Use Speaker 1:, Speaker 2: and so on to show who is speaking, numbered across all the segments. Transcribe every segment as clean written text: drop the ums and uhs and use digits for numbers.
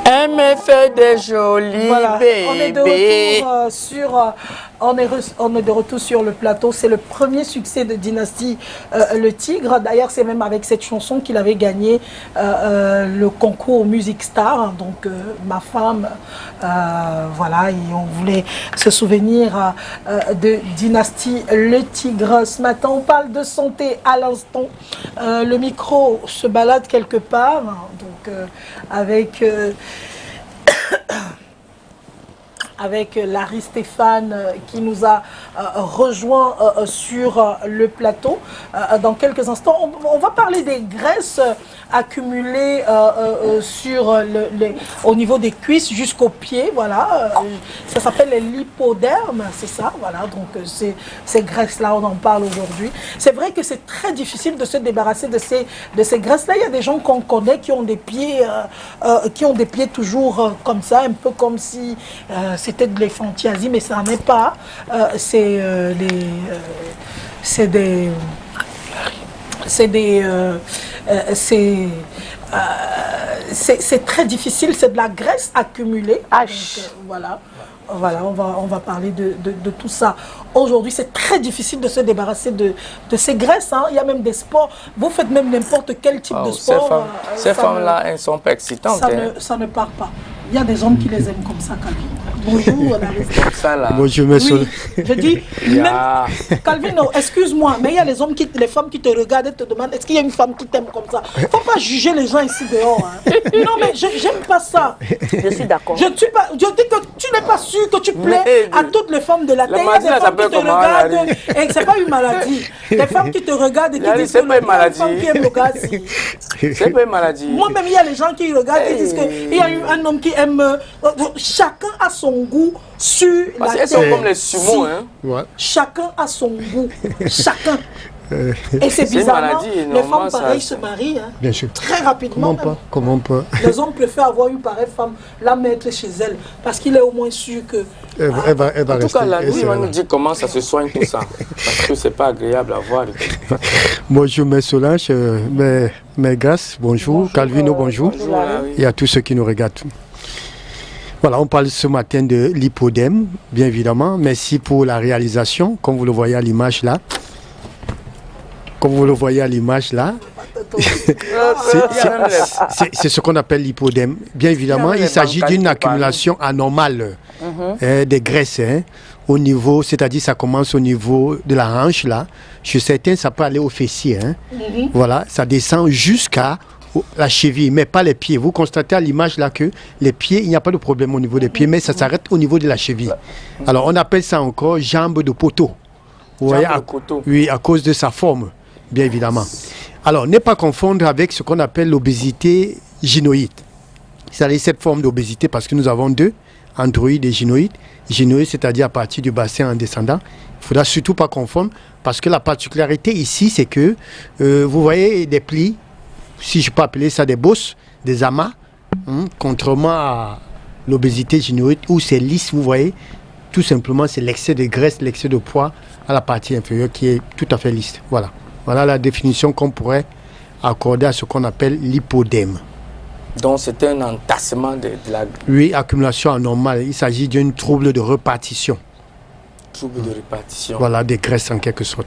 Speaker 1: Elle me fait des jolis bébés.
Speaker 2: On est de retour on est de retour sur le plateau. C'est le premier succès de Dynastie Le Tigre. D'ailleurs, c'est même avec cette chanson qu'il avait gagné le concours Music Star. Donc, ma femme, voilà, et on voulait se souvenir de Dynastie Le Tigre. Ce matin, on parle de santé à l'instant. Le micro se balade quelque part. Donc, avec Larry Stéphane qui nous a rejoint sur le plateau. Dans quelques instants, on va parler des graisses accumulées au niveau des cuisses jusqu'aux pieds. Voilà, ça s'appelle les lipodermes, c'est ça. Voilà, donc ces graisses-là, on en parle aujourd'hui. C'est vrai que c'est très difficile de se débarrasser de ces graisses-là. Il y a des gens qu'on connaît qui ont des pieds toujours comme ça, un peu comme si c'était de l'éphantiasie, mais ça n'est pas. C'est très difficile, c'est de la graisse accumulée. Donc, voilà, on va parler de tout ça. Aujourd'hui, c'est très difficile de se débarrasser de ces graisses. Hein. Il y a même des sports. Vous faites même n'importe quel type de sport.
Speaker 1: Ces femmes-là, elles sont pas excitantes.
Speaker 2: Ça ne part pas. Il y a des hommes qui les aiment comme ça, Calvin. Bonjour,
Speaker 1: comme ça, là.
Speaker 2: Bonjour, monsieur. Oui, je dis, Calvin, excuse-moi, mais il y a les femmes qui te regardent et te demandent est-ce qu'il y a une femme qui t'aime comme ça. Il ne faut pas juger les gens ici dehors. Hein. Non, mais j'aime pas ça.
Speaker 3: Je suis d'accord.
Speaker 2: Je dis que tu n'es pas sûr que tu plais à toutes les femmes de la terre. Il y a des femmes qui te regardent et c'est pas une maladie. Des femmes qui te regardent et qui disent que c'est pas une femme qui aime le gars.
Speaker 1: C'est pas une maladie.
Speaker 2: Moi-même, il y a les gens qui regardent et disent qu'il y a un homme qui aime. Chacun a son goût sur la terre.
Speaker 1: Elles sont comme les sumo, hein.
Speaker 2: Ouais. Chacun a son goût. Chacun. Et c'est bizarrement, les femmes pareilles se marient. Hein.
Speaker 4: Bien sûr.
Speaker 2: Très rapidement.
Speaker 4: Comment pas.
Speaker 2: Les hommes préfèrent avoir une pareille femme, la mettre chez elle, parce qu'il est au moins sûr que.
Speaker 4: Elle va
Speaker 1: en tout cas, la nuit, on nous dit comment ça se soigne tout ça. Parce que c'est pas agréable à voir.
Speaker 4: Bonjour, mes Solange, mes Gas, bonjour. Calvino, bonjour. Et à tous ceux qui nous regardent. Voilà, on parle ce matin de l'hypodème, bien évidemment. Merci pour la réalisation, comme vous le voyez à l'image là. C'est ce qu'on appelle l'hypodème. Bien évidemment, il s'agit d'une accumulation anormale des graisses. Hein, au niveau, c'est-à-dire ça commence au niveau de la hanche là. Chez certains, ça peut aller au fessier. Hein. Voilà, ça descend jusqu'à la cheville, mais pas les pieds. Vous constatez à l'image là que les pieds, il n'y a pas de problème au niveau des pieds, mais ça s'arrête au niveau de la cheville. Alors on appelle ça encore jambe de poteau. Vous voyez, oui, à cause de sa forme, bien évidemment. Alors ne pas confondre avec ce qu'on appelle l'obésité gynoïde. C'est-à-dire cette forme d'obésité, parce que nous avons deux, androïde et gynoïde. Gynoïde, c'est-à-dire à partir du bassin en descendant. Il ne faudra surtout pas confondre, parce que la particularité ici, c'est que vous voyez des plis, si je peux appeler ça des bosses, des amas, contrairement à l'obésité gynoïde où c'est lisse, vous voyez, tout simplement c'est l'excès de graisse, l'excès de poids à la partie inférieure qui est tout à fait lisse. Voilà, voilà la définition qu'on pourrait accorder à ce qu'on appelle l'hypodème.
Speaker 1: Donc c'est un entassement de la...
Speaker 4: Oui, accumulation anormale, il s'agit d'un trouble de répartition.
Speaker 1: Trouble de répartition.
Speaker 4: Voilà, des graisses en quelque sorte.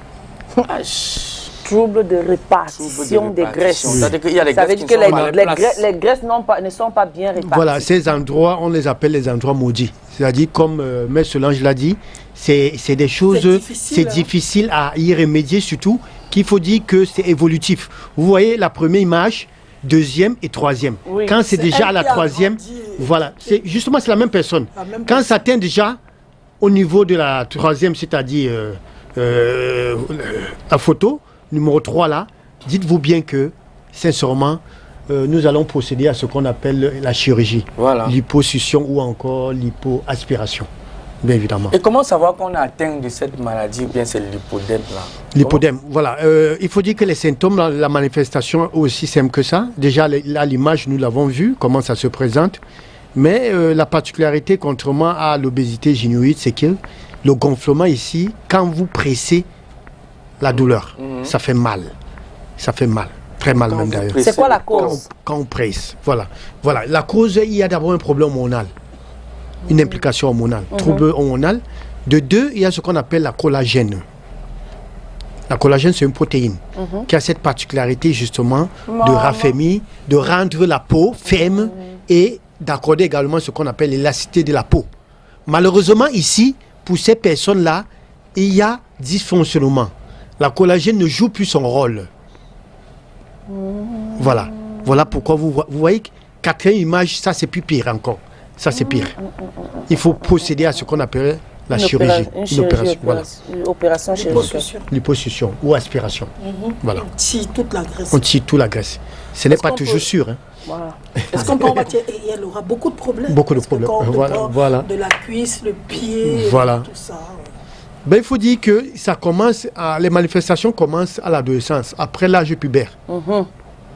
Speaker 3: Trouble de répartition des graisses.
Speaker 1: Oui. Ça veut dire
Speaker 3: que les graisses ne sont pas bien réparties.
Speaker 4: Voilà, ces endroits, on les appelle les endroits maudits. C'est-à-dire, comme M. Solange l'a dit, c'est des choses, c'est difficile à y remédier, surtout qu'il faut dire que c'est évolutif. Vous voyez la première image, deuxième et troisième. Oui, quand c'est déjà à la troisième, voilà, justement c'est la même personne. Quand ça atteint déjà au niveau de la troisième, c'est-à-dire la photo, numéro 3 là, dites-vous bien que, sincèrement, nous allons procéder à ce qu'on appelle la chirurgie. Voilà. L'hyposuction ou encore l'hypoaspiration, bien évidemment.
Speaker 1: Et comment savoir qu'on a atteint de cette maladie ou bien c'est l'hypodème là?
Speaker 4: L'hypodème, voilà. Il faut dire que les symptômes, la manifestation est aussi simple que ça. Déjà, là, l'image, nous l'avons vu, comment ça se présente. Mais la particularité, contrairement à l'obésité gynoïde, c'est que le gonflement ici, quand vous pressez la douleur, ça fait mal. Ça fait mal. Très mal même d'ailleurs.
Speaker 3: C'est quoi la cause?
Speaker 4: Quand on presse, voilà. La cause, il y a d'abord un problème hormonal, une implication hormonale, trouble hormonal. De deux, il y a ce qu'on appelle la collagène. La collagène, c'est une protéine qui a cette particularité justement de raffermir, de rendre la peau ferme et d'accorder également ce qu'on appelle l'élasticité de la peau. Malheureusement, ici, pour ces personnes-là, il y a dysfonctionnement. La collagène ne joue plus son rôle. Voilà pourquoi vous voyez que quatrième image, ça c'est plus pire encore. Ça c'est pire. Il faut procéder à ce qu'on appelle la chirurgie.
Speaker 3: Une opération chirurgicale.
Speaker 4: Liposuction ou aspiration. Voilà.
Speaker 2: On tire toute la graisse.
Speaker 4: On tire toute la graisse. Ce n'est pas toujours sûr. Hein.
Speaker 2: Voilà. Est-ce qu'on peut en bâtir et elle aura beaucoup de problèmes.
Speaker 4: Beaucoup de problèmes. Voilà.
Speaker 2: De la cuisse, le pied, tout ça.
Speaker 4: Ben, il faut dire que ça commence les manifestations commencent à l'adolescence, après l'âge pubère.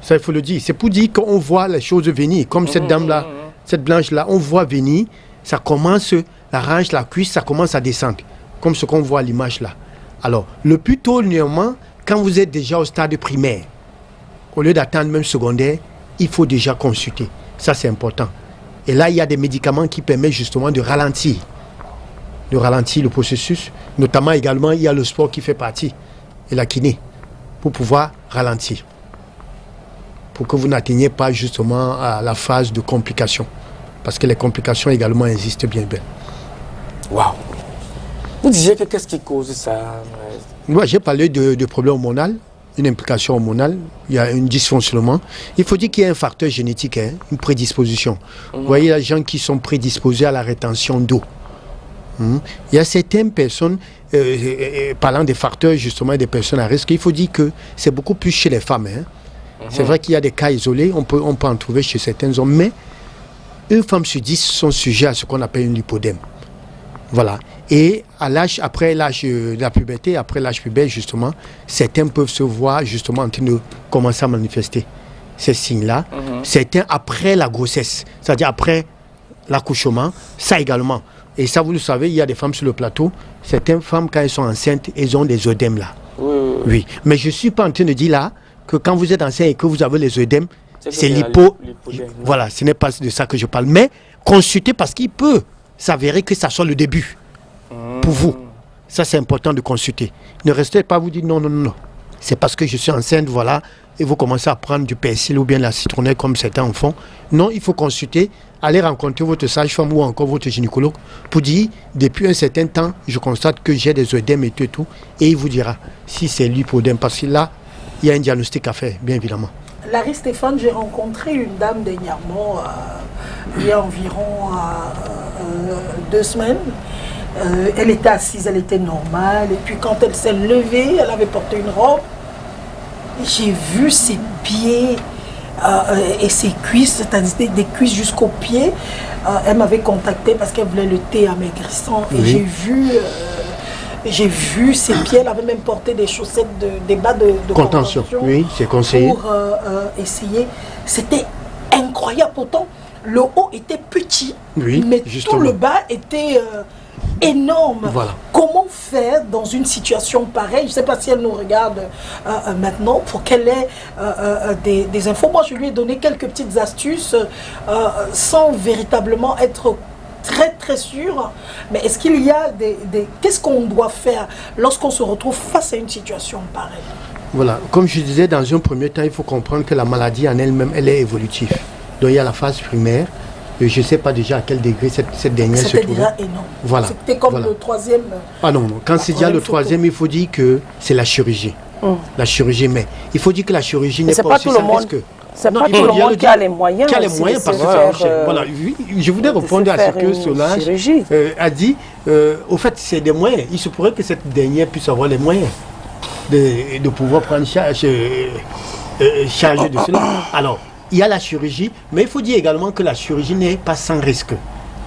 Speaker 4: Ça, il faut le dire. C'est pour dire qu'on voit les choses venir. Comme cette dame-là, cette blanche-là, on voit venir. Ça commence, la hanche, la cuisse, ça commence à descendre. Comme ce qu'on voit à l'image là. Alors, le plus tôt, néanmoins, quand vous êtes déjà au stade primaire, au lieu d'attendre même secondaire, il faut déjà consulter. Ça, c'est important. Et là, il y a des médicaments qui permettent justement de ralentir le processus. Notamment également, il y a le sport qui fait partie, et la kiné, pour pouvoir ralentir. Pour que vous n'atteigniez pas justement à la phase de complication. Parce que les complications également existent bien.
Speaker 1: Waouh! Vous disiez que qu'est-ce qui cause ça?
Speaker 4: Moi, j'ai parlé de problème hormonal, une implication hormonale, il y a un dysfonctionnement. Il faut dire qu'il y a un facteur génétique, une prédisposition. Vous voyez les gens qui sont prédisposés à la rétention d'eau. Il y a certaines personnes, parlant des facteurs justement des personnes à risque, il faut dire que c'est beaucoup plus chez les femmes. C'est vrai qu'il y a des cas isolés, on peut en trouver chez certains hommes, mais une femme sur 10 sont sujets à ce qu'on appelle une lipodème. Voilà. Et après l'âge de la puberté, après l'âge pubère justement, certains peuvent se voir justement en train de commencer à manifester ces signes-là. Certains après la grossesse, c'est-à-dire après l'accouchement, ça également. Et ça, vous le savez, il y a des femmes sur le plateau. Certaines femmes, quand elles sont enceintes, elles ont des œdèmes là. Oui. Mais je ne suis pas en train de dire là que quand vous êtes enceinte et que vous avez les œdèmes, c'est Voilà, ce n'est pas de ça que je parle. Mais consultez parce qu'il peut s'avérer que ça soit le début pour vous. Ça, c'est important de consulter. Ne restez pas vous dire non. C'est parce que je suis enceinte, voilà, et vous commencez à prendre du persil ou bien la citronnelle comme certains en font. Non, il faut consulter, aller rencontrer votre sage-femme ou encore votre gynécologue pour dire, depuis un certain temps, je constate que j'ai des œdèmes et tout, et il vous dira si c'est lipodème, parce que là, il y a un diagnostic à faire, bien évidemment.
Speaker 2: Larry Stéphane, j'ai rencontré une dame dernièrement, il y a environ 2 semaines. Elle était assise, elle était normale, et puis quand elle s'est levée, elle avait porté une robe. J'ai vu ses pieds et ses cuisses, c'est-à-dire des cuisses jusqu'aux pieds. Elle m'avait contacté parce qu'elle voulait le thé amaigrissant. Et j'ai vu ses pieds, elle avait même porté des chaussettes, des bas de contention.
Speaker 4: Oui, c'est conseillé.
Speaker 2: Pour essayer. C'était incroyable. Pourtant, le haut était petit, mais justement, tout le bas était énorme.
Speaker 4: Voilà.
Speaker 2: Comment faire dans une situation pareille? Je ne sais pas si elle nous regarde maintenant pour qu'elle ait des infos. Moi, je lui ai donné quelques petites astuces sans véritablement être très sûr. Mais est-ce qu'il y a qu'est-ce qu'on doit faire lorsqu'on se retrouve face à une situation pareille?
Speaker 4: Voilà. Comme je disais, dans un premier temps, il faut comprendre que la maladie en elle-même, elle est évolutive. Donc, il y a la phase primaire. Je ne sais pas déjà à quel degré cette dernière se trouve.
Speaker 2: C'était déjà énorme.
Speaker 4: Voilà.
Speaker 2: C'était comme le troisième.
Speaker 4: Ah non. Quand c'est déjà le troisième, il faut dire que c'est la chirurgie. La chirurgie, mais il faut dire que la chirurgie n'est pas aussi sans risque.
Speaker 3: C'est pas tout le monde qui a les moyens.
Speaker 4: Qui a les moyens parce que ça marche. Voilà. Je voudrais répondre à ce que Solange a dit. Au fait, c'est des moyens. Il se pourrait que cette dernière puisse avoir les moyens de pouvoir prendre charge de cela. Alors, il y a la chirurgie, mais il faut dire également que la chirurgie n'est pas sans risque.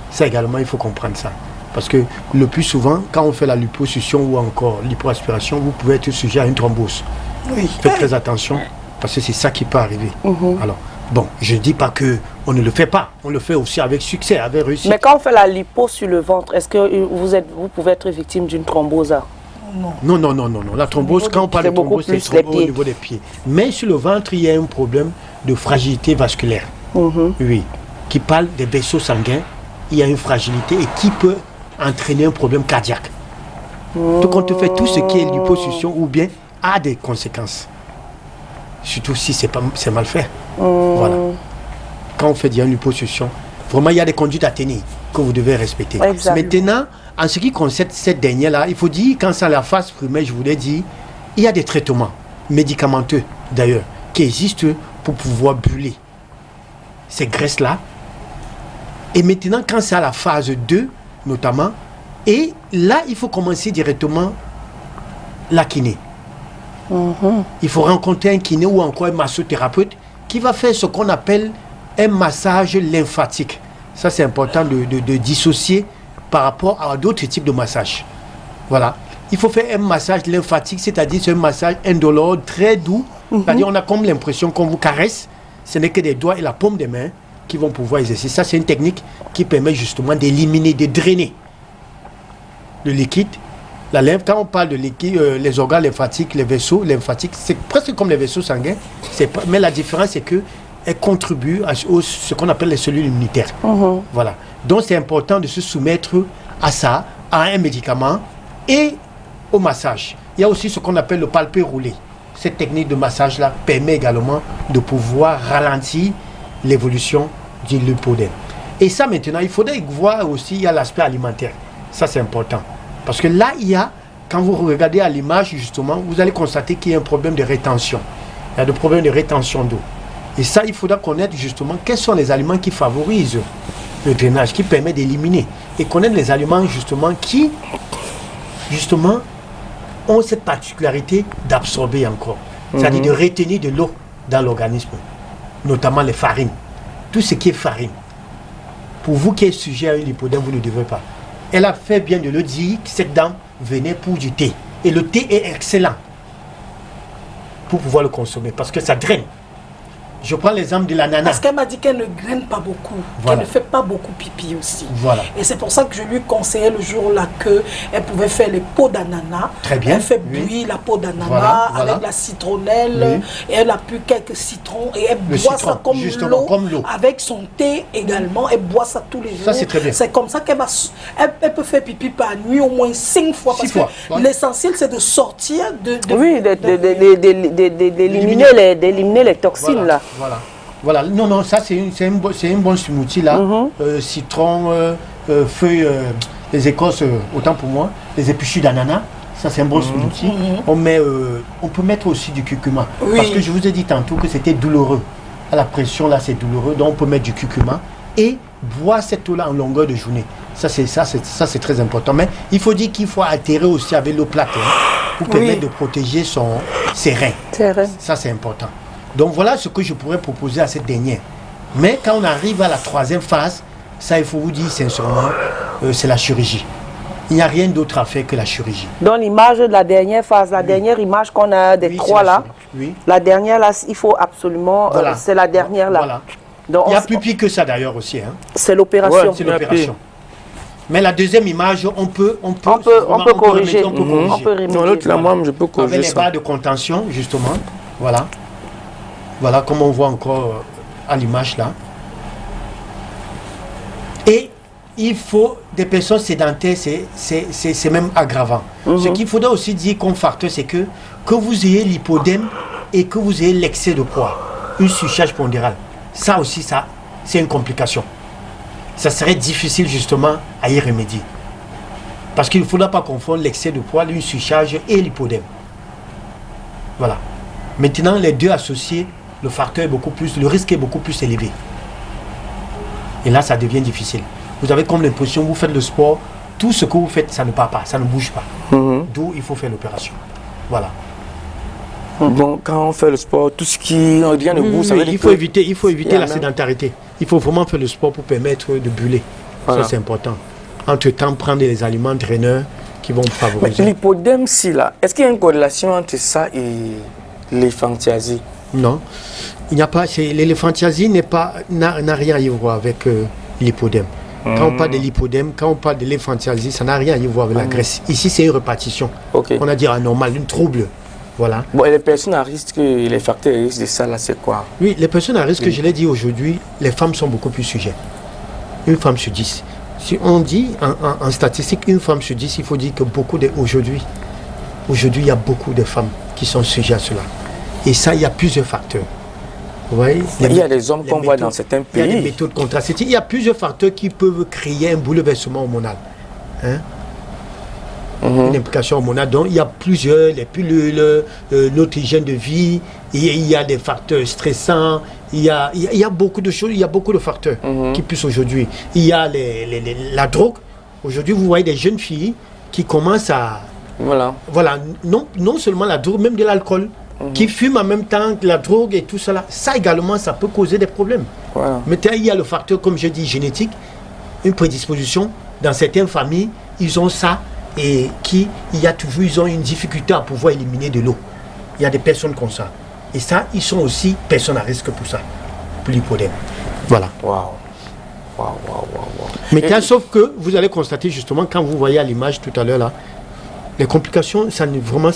Speaker 4: Ça également, il faut comprendre ça. Parce que le plus souvent, quand on fait la liposuction ou encore l'hypoaspiration, vous pouvez être sujet à une thrombose. Faites très attention, parce que c'est ça qui peut arriver. Alors, bon, je ne dis pas qu'on ne le fait pas. On le fait aussi avec succès, avec réussite.
Speaker 3: Mais quand on fait la lipo sur le ventre, est-ce que vous pouvez être victime d'une thrombose?
Speaker 4: Non. La thrombose, quand on parle de thrombose, c'est au niveau des pieds. Mais sur le ventre, il y a un problème de fragilité vasculaire. Oui. Qui parle des vaisseaux sanguins. Il y a une fragilité et qui peut entraîner un problème cardiaque. Donc on te fait tout ce qui est liposuction ou bien a des conséquences. Surtout si c'est mal fait. Voilà. Quand on fait une liposuction, vraiment il y a des conduites à tenir que vous devez respecter. Maintenant, en ce qui concerne cette dernière-là, il faut dire, quand c'est à la phase primaire, je vous l'ai dit, il y a des traitements médicamenteux d'ailleurs qui existent pour pouvoir brûler ces graisses-là. Et maintenant, quand c'est à la phase 2, notamment, et là, il faut commencer directement la kiné. Il faut rencontrer un kiné ou encore un massothérapeute qui va faire ce qu'on appelle un massage lymphatique. Ça, c'est important de dissocier par rapport à d'autres types de massages. Voilà. Il faut faire un massage lymphatique, c'est-à-dire c'est un massage indolore, très doux. C'est-à-dire on a comme l'impression qu'on vous caresse. Ce n'est que des doigts et la paume des mains qui vont pouvoir exercer. Ça, c'est une technique qui permet justement d'éliminer, de drainer le liquide. La lymphe, quand on parle de liquide, les organes lymphatiques, les vaisseaux lymphatiques, c'est presque comme les vaisseaux sanguins. Mais la différence, c'est qu'elles contribuent à ce qu'on appelle les cellules immunitaires. Voilà. Donc, c'est important de se soumettre à ça, à un médicament et au massage. Il y a aussi ce qu'on appelle le palpé roulé. Cette technique de massage-là permet également de pouvoir ralentir l'évolution du lipodème. Et ça, maintenant, il faudrait voir aussi, il y a l'aspect alimentaire. Ça, c'est important. Parce que là, il y a, quand vous regardez à l'image, justement, vous allez constater qu'il y a un problème de rétention. Il y a des problèmes de rétention d'eau. Et ça, il faudra connaître, justement, quels sont les aliments qui favorisent le drainage, qui permettent d'éliminer. Et connaître les aliments, justement, qui, justement, ont cette particularité d'absorber encore. C'est-à-dire de retenir de l'eau dans l'organisme. Notamment les farines. Tout ce qui est farine. Pour vous qui êtes sujet à une lipodème, vous ne devez pas. Elle a fait bien de le dire que cette dame venait pour du thé. Et le thé est excellent pour pouvoir le consommer parce que ça draine. Je prends l'exemple de l'ananas.
Speaker 2: Parce qu'elle m'a dit qu'elle ne graine pas beaucoup, qu'elle ne fait pas beaucoup pipi aussi.
Speaker 4: Voilà.
Speaker 2: Et c'est pour ça que je lui conseillais le jour-là qu'elle pouvait faire les peaux d'ananas.
Speaker 4: Très bien.
Speaker 2: Elle fait bouillir la peau d'ananas avec la citronnelle. Et elle a pu quelques citrons et elle boit ça comme l'eau. Avec son thé également. Elle boit ça tous les jours.
Speaker 4: Ça, c'est très bien.
Speaker 2: C'est comme ça qu'elle va... Elle peut faire pipi par nuit au moins 5 fois. Parce que l'essentiel, c'est de sortir
Speaker 3: d'éliminer les toxines là.
Speaker 4: Voilà. Non, ça c'est un bon smoothie là. Citron, feuilles, les écorces, autant pour moi, les épluchures d'ananas. Ça c'est un bon smoothie. On peut mettre aussi du curcuma. Parce que je vous ai dit tantôt que c'était douloureux. À la pression là c'est douloureux. Donc on peut mettre du curcuma et boire cette eau là en longueur de journée. Ça c'est très important. Mais il faut dire qu'il faut altérer aussi avec l'eau plate pour permettre de protéger ses reins. Ça c'est important. Donc voilà ce que je pourrais proposer à cette dernière. Mais quand on arrive à la 3e phase, ça il faut vous dire sincèrement, c'est la chirurgie. Il n'y a rien d'autre à faire que la chirurgie.
Speaker 3: Dans l'image de la dernière phase, la dernière image qu'on a des 3 là, la dernière là, il faut absolument, c'est la dernière là.
Speaker 4: Voilà.
Speaker 3: Donc,
Speaker 4: il y a plus pire que ça d'ailleurs aussi. Hein.
Speaker 3: C'est l'opération.
Speaker 4: C'est l'opération. Mais la deuxième image, on peut
Speaker 3: corriger.
Speaker 4: On peut corriger.
Speaker 1: Non, l'autre là, moi, je peux corriger
Speaker 4: avec les barres de contention, justement. Voilà. Voilà, comme on voit encore à l'image là. Et il faut des personnes sédentaires, c'est même aggravant. Ce qu'il faudra aussi dire comme facteur, c'est que vous ayez l'hypodème et que vous ayez l'excès de poids, une surcharge pondérale. Ça aussi, c'est une complication. Ça serait difficile justement à y remédier. Parce qu'il ne faudra pas confondre l'excès de poids, une surcharge et l'hypodème. Voilà. Maintenant, les deux associés, le facteur est beaucoup plus, le risque est beaucoup plus élevé. Et là, ça devient difficile. Vous avez comme l'impression, vous faites le sport, tout ce que vous faites, ça ne part pas, ça ne bouge pas. D'où il faut faire l'opération. Voilà.
Speaker 1: Bon, quand on fait le sport, tout ce qui rien ne bouge, ça veut dire
Speaker 4: il faut éviter la sédentarité. Il faut vraiment faire le sport pour permettre de brûler. Voilà. Ça, c'est important. Entre-temps, prendre des aliments draineurs qui vont favoriser.
Speaker 1: L'hypodème, si là, est-ce qu'il y a une corrélation entre ça et l'éléphantiasie?
Speaker 4: Non, il n'y a pas. L'éléphantiasie n'a rien à y voir avec l'hypodème. Quand on parle de l'hypodème, quand on parle de l'infantilisme, ça n'a rien à voir avec la graisse. Ici, c'est une répartition. On a dit anormal, une trouble. Voilà.
Speaker 1: Bon, et les personnes à risque, les facteurs à risque de ça, là, c'est quoi?
Speaker 4: Oui, les personnes à risque, je l'ai dit aujourd'hui, les femmes sont beaucoup plus sujettes. Une femme sur 10. Si on dit en statistique, une femme sur 10, il faut dire que aujourd'hui, il y a beaucoup de femmes qui sont sujettes à cela. Et ça, il y a plusieurs facteurs. Vous voyez,
Speaker 1: il y a des hommes qu'on voit dans certains pays.
Speaker 4: Il y a des méthodes contraceptives. Il y a plusieurs facteurs qui peuvent créer un bouleversement hormonal. Hein? Une implication hormonale. Donc, il y a plusieurs, les pilules, notre hygiène de vie, il y a des facteurs stressants, il y a beaucoup de choses, il y a beaucoup de facteurs qui poussent aujourd'hui. Il y a la drogue. Aujourd'hui, vous voyez des jeunes filles qui commencent à... Voilà, non seulement la drogue, même de l'alcool. Qui fument en même temps que la drogue et tout cela. Ça également, ça peut causer des problèmes. Mais il y a le facteur, comme je dis, génétique, une prédisposition. Dans certaines familles, ils ont ça et ils ont une difficulté à pouvoir éliminer de l'eau. Il y a des personnes comme ça. Et ça, ils sont aussi personnes à risque pour ça, pour l'hypodème. Voilà. Mais sauf que vous allez constater justement, quand vous voyez à l'image tout à l'heure là, les complications, ça vraiment,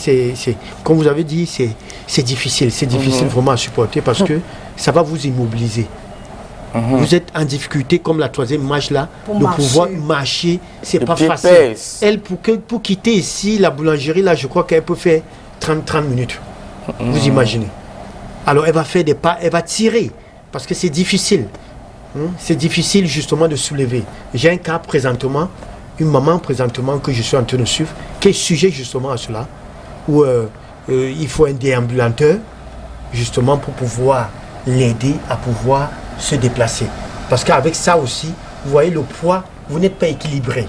Speaker 4: comme vous avez dit, c'est difficile. C'est difficile vraiment à supporter parce que ça va vous immobiliser. Vous êtes en difficulté, comme la troisième image là, pouvoir marcher, c'est pas facile. Elle, pour quitter ici, la boulangerie là, je crois qu'elle peut faire 30 minutes. Vous imaginez. Alors elle va faire des pas, elle va tirer, parce que c'est difficile. C'est difficile justement de soulever. J'ai un cas présentement, une maman présentement que je suis en train de suivre, qui est sujet justement à cela, où il faut un déambulateur justement pour pouvoir l'aider à pouvoir se déplacer. Parce qu'avec ça aussi, vous voyez le poids, vous n'êtes pas équilibré.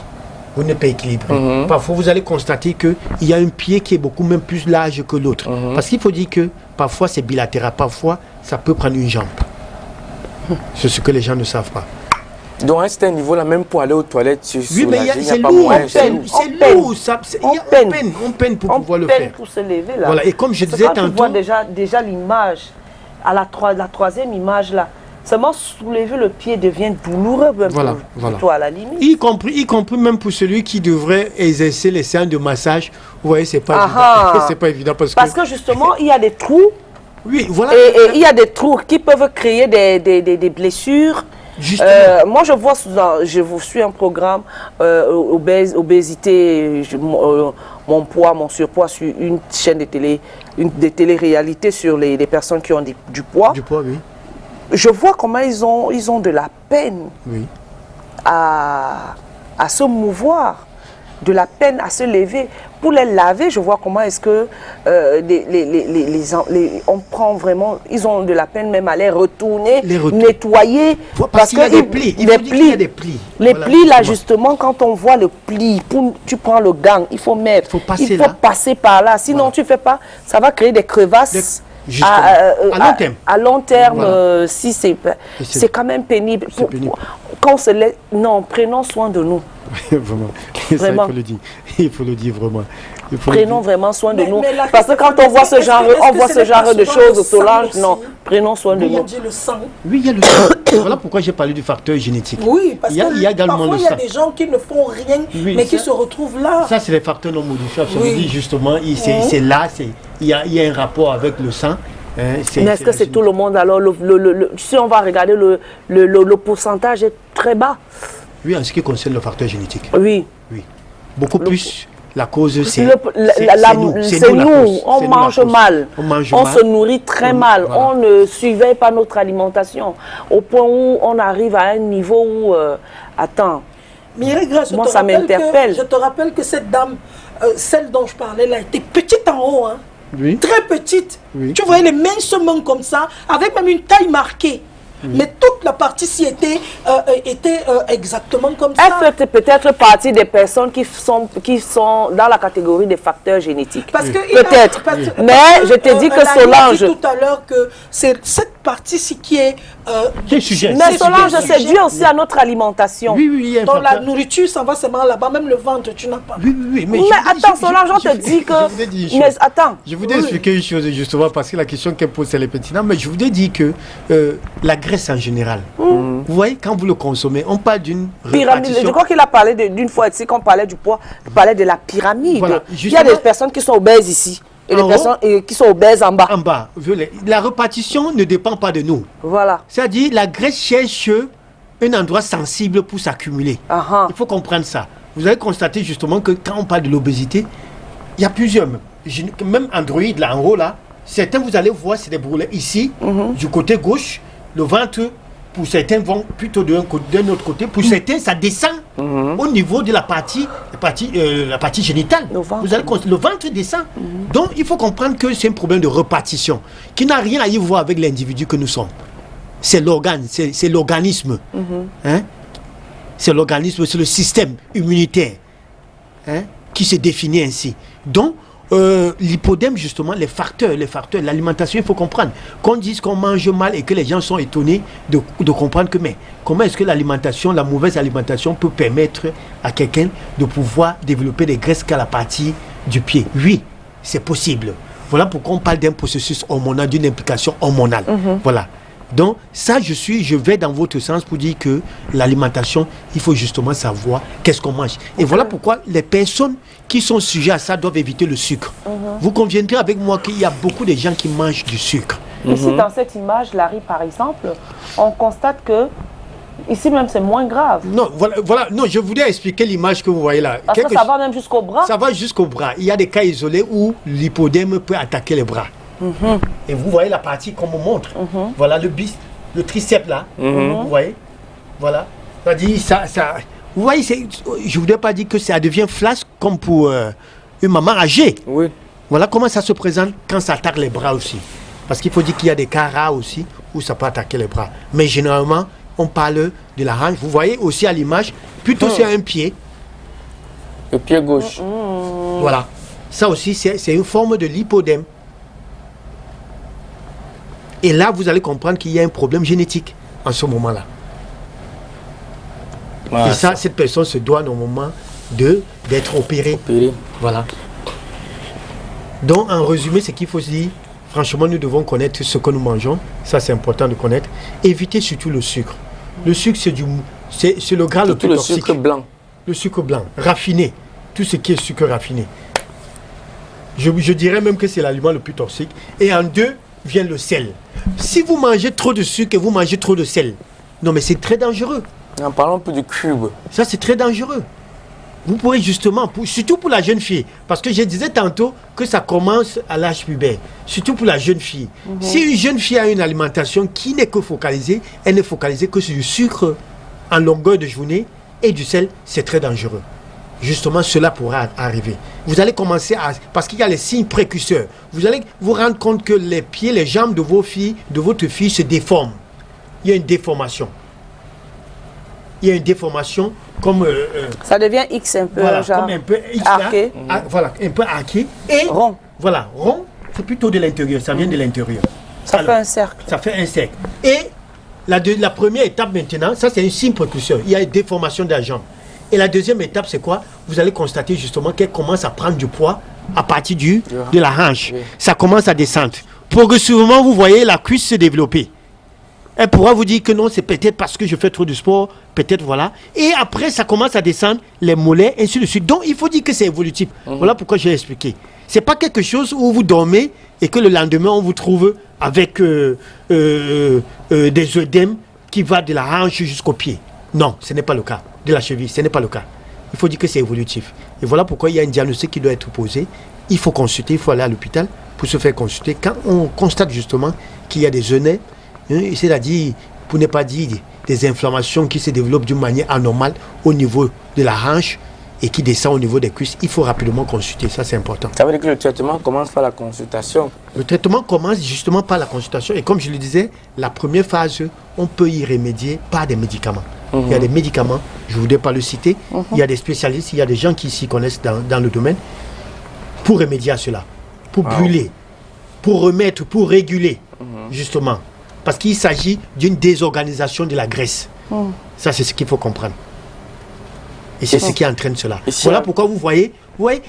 Speaker 4: Vous n'êtes pas équilibré. Parfois, vous allez constater qu'il y a un pied qui est beaucoup même plus large que l'autre. Parce qu'il faut dire que parfois c'est bilatéral, parfois ça peut prendre une jambe. C'est ce que les gens ne savent pas.
Speaker 1: Donc à ce niveau-là, même pour aller aux toilettes,
Speaker 4: oui, mais c'est lourd, c'est lourd. On peine pour pouvoir le faire.
Speaker 3: Pour se lever là.
Speaker 4: Voilà. Et comme je disais tantôt,
Speaker 3: tu vois déjà l'image, à la troisième image là, seulement soulever le pied devient douloureux pour toi à la limite. Y
Speaker 4: compris même pour celui qui devrait exercer les séances de massage. Vous voyez, c'est pas évident. C'est pas évident parce que justement
Speaker 3: il y a des trous.
Speaker 4: Oui, voilà.
Speaker 3: Et il y a des trous qui peuvent créer des blessures. Moi, je suis un programme obésité, mon poids, mon surpoids sur une chaîne de télé, des télé-réalités sur les personnes qui ont du poids.
Speaker 4: Du poids, oui.
Speaker 3: Je vois comment ils ont de la peine à se mouvoir, de la peine à se lever. Pour les laver, je vois comment est-ce que on prend vraiment, ils ont de la peine même à les retourner, nettoyer.
Speaker 4: Parce qu'il y a des plis. Il y a des plis.
Speaker 3: Les plis, là, justement, quand on voit le pli, tu prends le gant, il faut passer par là. Sinon, tu ne fais pas, ça va créer des crevasses. À long terme, si c'est quand même pénible. Quand on se laisse, non, prenons soin de nous.
Speaker 4: Vraiment. Ça, il faut le dire vraiment.
Speaker 3: Prenons vraiment soin de nous. Parce que quand on voit ce genre, de choses, Solange, non, prenons soin de nous.
Speaker 2: Le sang.
Speaker 4: Oui, il y a le sang. Voilà pourquoi j'ai parlé du facteur génétique.
Speaker 2: Oui, parce
Speaker 4: qu'il y a également le sang.
Speaker 2: Parfois, il y a des gens qui ne font rien, mais qui se retrouvent là.
Speaker 4: Ça, c'est les facteurs non modifiables. Ça veut dire justement, c'est là, il y a un rapport avec le sang.
Speaker 3: Mais est-ce que c'est tout le monde? Alors, si on va regarder, le pourcentage est très bas.
Speaker 4: Oui, en ce qui concerne le facteur génétique.
Speaker 3: Oui.
Speaker 4: Beaucoup plus. La cause, c'est
Speaker 3: nous. On mange mal. On se nourrit très mal. Voilà. On ne surveille pas notre alimentation. Au point où on arrive à un niveau où... attends.
Speaker 2: Mireille Grace,
Speaker 3: moi, ça m'interpelle.
Speaker 2: Je te rappelle que cette dame, celle dont je parlais là, était petite en haut. Hein.
Speaker 4: Oui.
Speaker 2: Très petite. Oui. Tu voyais les minces mains comme ça, avec même une taille marquée. Oui. Mais toute la partie ci était exactement comme ça.
Speaker 3: Elle fait peut-être partie des personnes qui sont dans la catégorie des facteurs génétiques. Peut-être. Mais je te dis que Solange...
Speaker 2: tout à l'heure que c'est cette partie qui est...
Speaker 4: sujet.
Speaker 3: Mais Solange, c'est dû aussi à notre alimentation.
Speaker 4: Oui.
Speaker 2: Dans la nourriture, ça va seulement là-bas, même le ventre, tu n'as pas.
Speaker 4: Oui.
Speaker 3: Mais attends, Solange, on te dit que... Mais attends.
Speaker 4: Je voudrais expliquer une chose, justement, parce que la question qu'elle pose, c'est les pétinants, mais je voudrais dire que la graisse en général, vous voyez, quand vous le consommez, on parle d'une
Speaker 3: pyramide. Je crois qu'il a parlé d'une fois ici, qu'on parlait du poids, il parlait de la pyramide.
Speaker 4: Voilà,
Speaker 3: il y a des personnes qui sont obèses ici. Et les personnes qui sont obèses en bas.
Speaker 4: En bas. La répartition ne dépend pas de nous.
Speaker 3: Voilà.
Speaker 4: C'est-à-dire, la graisse cherche un endroit sensible pour s'accumuler. Il faut comprendre ça. Vous avez constaté justement que quand on parle de l'obésité, il y a plusieurs. Même Android, là en haut, là, certains, vous allez voir, c'est des bourrelets ici, du côté gauche, le ventre. Pour certains vont plutôt d'un autre côté. Pour certains, ça descend au niveau de la partie génitale. Le ventre descend. Donc, il faut comprendre que c'est un problème de répartition qui n'a rien à y voir avec l'individu que nous sommes. C'est l'organe, c'est l'organisme. C'est l'organisme, c'est le système immunitaire qui se définit ainsi. Donc, l'hypodème, justement, les facteurs, l'alimentation, il faut comprendre. Qu'on dise qu'on mange mal et que les gens sont étonnés de comprendre que, mais comment est-ce que l'alimentation, la mauvaise alimentation peut permettre à quelqu'un de pouvoir développer des graisses qu'à la partie du pied? Oui, c'est possible. Voilà pourquoi on parle d'un processus hormonal, d'une implication hormonale. Voilà. Donc, ça, je vais dans votre sens pour dire que l'alimentation, il faut justement savoir qu'est-ce qu'on mange. Et voilà pourquoi les personnes qui sont sujets à ça doivent éviter le sucre. Vous conviendrez avec moi qu'il y a beaucoup de gens qui mangent du sucre.
Speaker 3: Ici, dans cette image, Larry, par exemple, on constate que ici même, c'est moins grave.
Speaker 4: Non, voilà. Non, je voulais expliquer l'image que vous voyez là.
Speaker 3: Parce que ça va même jusqu'au bras.
Speaker 4: Ça va jusqu'au bras. Il y a des cas isolés où l'hypodème peut attaquer les bras. Et vous voyez la partie qu'on me montre. Voilà le biceps, le triceps là. Vous voyez. Voilà. C'est-à-dire, ça. Vous voyez, je ne voudrais pas dire que ça devient flasque comme pour une maman âgée. Oui. Voilà comment ça se présente quand ça attaque les bras aussi. Parce qu'il faut dire qu'il y a des cas rares aussi où ça peut attaquer les bras. Mais généralement, on parle de la hanche. Vous voyez aussi à l'image, plutôt c'est un pied.
Speaker 1: Le pied gauche.
Speaker 4: Voilà. Ça aussi, c'est une forme de lipodème. Et là, vous allez comprendre qu'il y a un problème génétique en ce moment-là. Ouais, et ça, cette personne se doit normalement d'être opérée. Voilà. Donc, en résumé, ce qu'il faut se dire, franchement, nous devons connaître ce que nous mangeons. Ça, c'est important de connaître. Éviter surtout le sucre. Le sucre, c'est le gras le plus toxique.
Speaker 1: Le sucre blanc.
Speaker 4: Le sucre blanc, raffiné. Tout ce qui est sucre raffiné. Je dirais même que c'est l'aliment le plus toxique. Et en deux, vient le sel. Si vous mangez trop de sucre et vous mangez trop de sel, non mais c'est très dangereux.
Speaker 1: En parlant un peu du cube.
Speaker 4: Ça c'est très dangereux. Vous pourrez justement, surtout pour la jeune fille, parce que je disais tantôt que ça commence à l'âge pubère, surtout pour la jeune fille. Si une jeune fille a une alimentation qui n'est que focalisée, elle n'est focalisée que sur du sucre en longueur de journée et du sel, c'est très dangereux. Justement, cela pourra arriver. Vous allez commencer à... Parce qu'il y a les signes précurseurs. Vous allez vous rendre compte que les pieds, les jambes de votre fille se déforment. Il y a une déformation. Il y a une déformation comme...
Speaker 3: ça devient X un peu,
Speaker 4: voilà,
Speaker 3: genre...
Speaker 4: comme un peu X
Speaker 3: arqué.
Speaker 4: Voilà, un peu arqué. Et
Speaker 3: rond.
Speaker 4: Voilà, rond, c'est plutôt de l'intérieur. Ça vient de l'intérieur.
Speaker 3: Ça fait un cercle.
Speaker 4: Ça fait un cercle. Et la première étape maintenant, ça c'est un signe précurseur. Il y a une déformation de la jambe. Et la deuxième étape, c'est quoi? Vous allez constater justement qu'elle commence à prendre du poids à partir de la hanche. Oui. Ça commence à descendre. Progressivement, vous voyez la cuisse se développer. Elle pourra vous dire que non, c'est peut-être parce que je fais trop de sport, peut-être voilà. Et après, ça commence à descendre, les mollets, ainsi de suite. Donc, il faut dire que c'est évolutif. Voilà pourquoi j'ai expliqué. Ce n'est pas quelque chose où vous dormez et que le lendemain, on vous trouve avec des œdèmes qui vont de la hanche jusqu'au pied. Non, ce n'est pas le cas. De la cheville, ce n'est pas le cas. Il faut dire que c'est évolutif. Et voilà pourquoi il y a un diagnostic qui doit être posé. Il faut consulter, il faut aller à l'hôpital pour se faire consulter. Quand on constate justement qu'il y a des œdèmes, c'est-à-dire, pour ne pas dire des inflammations qui se développent d'une manière anormale au niveau de la hanche et qui descend au niveau des cuisses, il faut rapidement consulter. Ça, c'est important.
Speaker 1: Ça veut dire que le traitement commence par la consultation.
Speaker 4: Le traitement commence justement par la consultation. Et comme je le disais, la première phase, on peut y remédier par des médicaments. Il y a des médicaments, je ne voudrais pas le citer. Il y a des spécialistes, il y a des gens qui s'y connaissent dans le domaine pour remédier à cela, pour brûler, pour remettre, pour réguler justement Parce qu'il s'agit d'une désorganisation de la graisse. Ça, c'est ce qu'il faut comprendre. Et c'est ce qui entraîne cela. Voilà pourquoi vous voyez,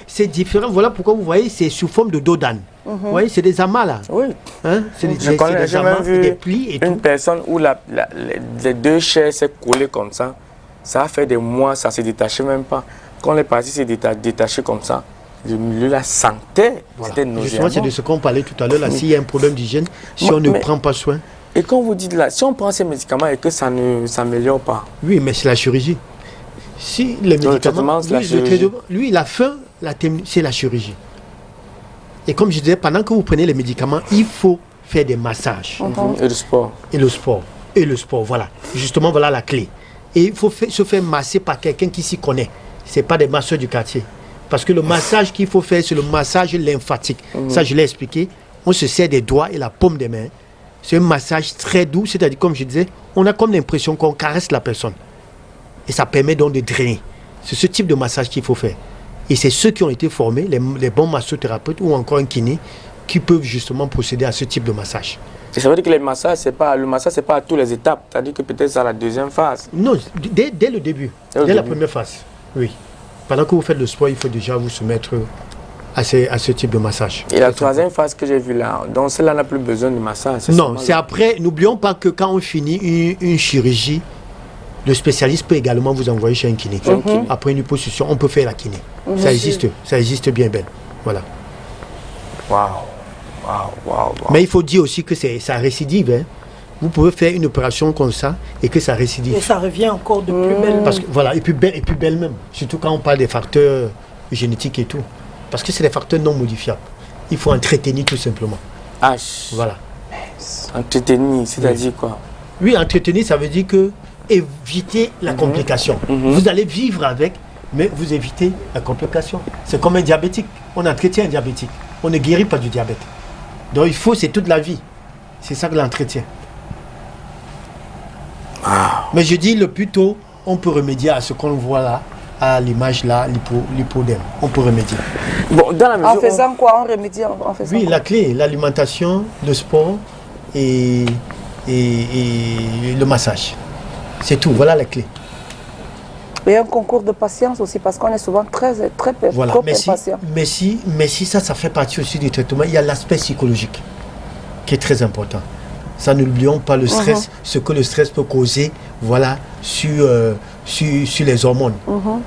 Speaker 4: c'est différent. Voilà pourquoi vous voyez, c'est sous forme de dos d'âne. Vous voyez, c'est des amas là.
Speaker 1: Oui.
Speaker 4: Hein? C'est des amas, des plis et tout.
Speaker 1: Une personne où les deux chairs s'est collées comme ça, ça a fait des mois, ça ne se détachait même pas. Quand les parties s'est détachées comme ça, le milieu la sentait.
Speaker 4: Voilà.
Speaker 1: C'était nauséabond.
Speaker 4: Justement, c'est de ce qu'on parlait tout à l'heure. S'il y a un problème d'hygiène, si on ne prend pas soin.
Speaker 1: Et quand vous dites là, si on prend ces médicaments et que ça ne s'améliore pas.
Speaker 4: Oui, mais c'est la chirurgie. Si les médicaments, lui, la fin, c'est la chirurgie. Et comme je disais, pendant que vous prenez les médicaments, il faut faire des massages.
Speaker 1: Et le sport.
Speaker 4: Et le sport. Et le sport, voilà. Justement, voilà la clé. Et il faut se faire masser par quelqu'un qui s'y connaît. Ce n'est pas des masseurs du quartier. Parce que le massage qu'il faut faire, c'est le massage lymphatique. Ça, je l'ai expliqué. On se sert des doigts et la paume des mains. C'est un massage très doux, c'est-à-dire, comme je disais, on a comme l'impression qu'on caresse la personne. Et ça permet donc de drainer. C'est ce type de massage qu'il faut faire. Et c'est ceux qui ont été formés, les bons massothérapeutes ou encore un kiné, qui peuvent justement procéder à ce type de massage.
Speaker 1: Et ça veut dire que le massage, c'est pas à toutes les étapes. C'est-à-dire que peut-être c'est à la deuxième phase.
Speaker 4: Non, dès le début. Dès la première phase. Oui. Pendant que vous faites le sport, il faut déjà vous soumettre à ce type de massage.
Speaker 1: Et la troisième phase que j'ai vue là, donc celle-là n'a plus besoin de massage.
Speaker 4: Non, c'est après. N'oublions pas que quand on finit une chirurgie, le spécialiste peut également vous envoyer chez un kiné. Après une liposuction, on peut faire la kiné. Ça existe bien belle. Voilà.
Speaker 1: Waouh.
Speaker 4: Mais il faut dire aussi que ça récidive. Hein. Vous pouvez faire une opération comme ça et que ça récidive.
Speaker 2: Et ça revient encore de plus belle.
Speaker 4: Parce que, voilà, et puis belle même. Surtout quand on parle des facteurs génétiques et tout. Parce que c'est des facteurs non modifiables. Il faut entretenir tout simplement. Voilà.
Speaker 1: Entretenir, c'est-à-dire quoi?
Speaker 4: Oui, entretenir, ça veut dire que éviter la complication. Vous allez vivre avec, mais vous évitez la complication. C'est comme un diabétique. On entretient un diabétique. On ne guérit pas du diabète. Donc il faut, c'est toute la vie. C'est ça que l'entretien. Mais je dis, le plus tôt, on peut remédier à ce qu'on voit là, à l'image là, l'hypodème. On peut remédier.
Speaker 3: Bon, dans la mesure en faisant quoi? On remédie en faisant
Speaker 4: oui,
Speaker 3: quoi?
Speaker 4: la clé, l'alimentation, le sport et le massage. C'est tout, voilà la clé.
Speaker 3: Et un concours de patience aussi, parce qu'on est souvent très
Speaker 4: voilà.
Speaker 3: impatient.
Speaker 4: Mais si ça fait partie aussi du traitement, il y a l'aspect psychologique qui est très important. Ça, n'oublions pas le stress, ce que le stress peut causer, voilà, sur les hormones.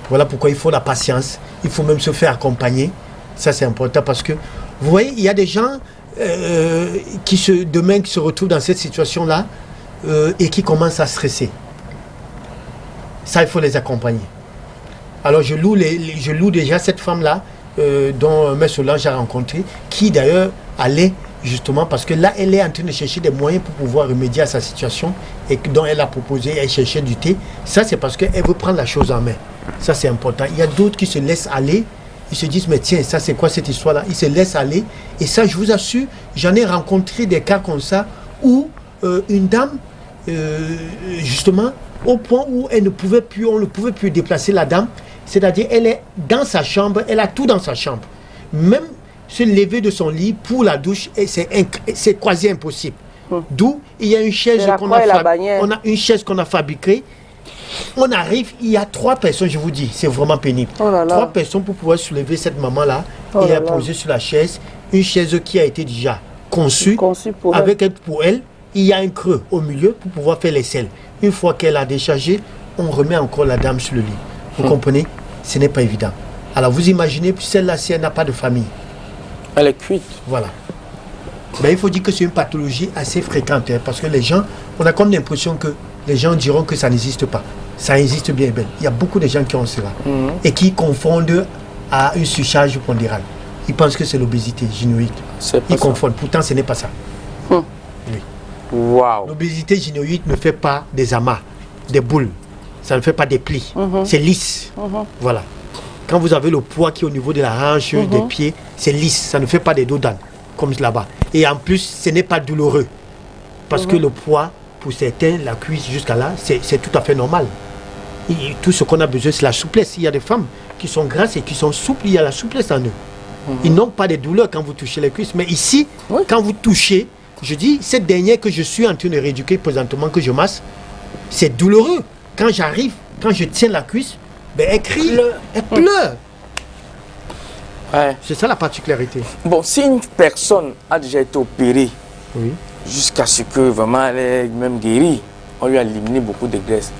Speaker 4: Voilà pourquoi il faut la patience, il faut même se faire accompagner. Ça, c'est important parce que, vous voyez, il y a des gens qui se retrouvent dans cette situation-là et qui commencent à stresser. Ça, il faut les accompagner. Alors, je loue déjà cette femme-là, dont M. Solange a rencontré, qui d'ailleurs allait justement, parce que là, elle est en train de chercher des moyens pour pouvoir remédier à sa situation et dont elle a proposé, elle cherchait du thé. Ça, c'est parce qu'elle veut prendre la chose en main. Ça, c'est important. Il y a d'autres qui se laissent aller. Ils se disent, mais tiens, ça, c'est quoi cette histoire-là? Ils se laissent aller. Et ça, je vous assure, j'en ai rencontré des cas comme ça où une dame, justement, au point où on ne pouvait plus déplacer la dame. C'est-à-dire, elle est dans sa chambre, elle a tout dans sa chambre. Même se lever de son lit pour la douche, c'est quasi impossible. D'où il y a une chaise qu'on a fabriquée. On arrive, il y a 3 personnes, je vous dis, c'est vraiment pénible. 3 personnes pour pouvoir soulever cette maman-là et la poser sur la chaise. Une chaise qui a été déjà conçue pour elle. Il y a un creux au milieu pour pouvoir faire les selles. Une fois qu'elle a déchargé, on remet encore la dame sur le lit. Vous comprenez? Ce n'est pas évident. Alors vous imaginez, celle-là, si elle n'a pas de famille.
Speaker 1: Elle est cuite.
Speaker 4: Voilà. Mais il faut dire que c'est une pathologie assez fréquente, hein, parce que les gens, on a comme l'impression que les gens diront que ça n'existe pas. Ça existe bien, bien. Il y a beaucoup de gens qui ont cela et qui confondent à une surcharge pondérale. Ils pensent que c'est l'obésité gynoïde. Ils confondent. Pourtant, ce n'est pas ça. Oui.
Speaker 1: Wow.
Speaker 4: L'obésité gynoïde ne fait pas des amas, des boules. Ça ne fait pas des plis. C'est lisse. Voilà. Quand vous avez le poids qui est au niveau de la hanche, des pieds, c'est lisse. Ça ne fait pas des dos d'âne, comme là-bas. Et en plus, ce n'est pas douloureux. Parce que le poids, pour certains, la cuisse jusqu'à là, c'est tout à fait normal. Et tout ce qu'on a besoin, c'est la souplesse. Il y a des femmes qui sont grasses et qui sont souples. Il y a la souplesse en eux. Ils n'ont pas de douleur quand vous touchez les cuisses. Mais ici, quand vous touchez, Je dis, cette dernière que je suis en train de rééduquer présentement, que je masse, c'est douloureux. Quand j'arrive, quand je tiens la cuisse, ben, elle crie, elle pleure.
Speaker 1: Ouais.
Speaker 4: C'est ça la particularité.
Speaker 1: Bon, si une personne a déjà été opérée,
Speaker 4: Oui.
Speaker 1: jusqu'à ce que vraiment elle est même guérie, on lui a éliminé beaucoup de graisse.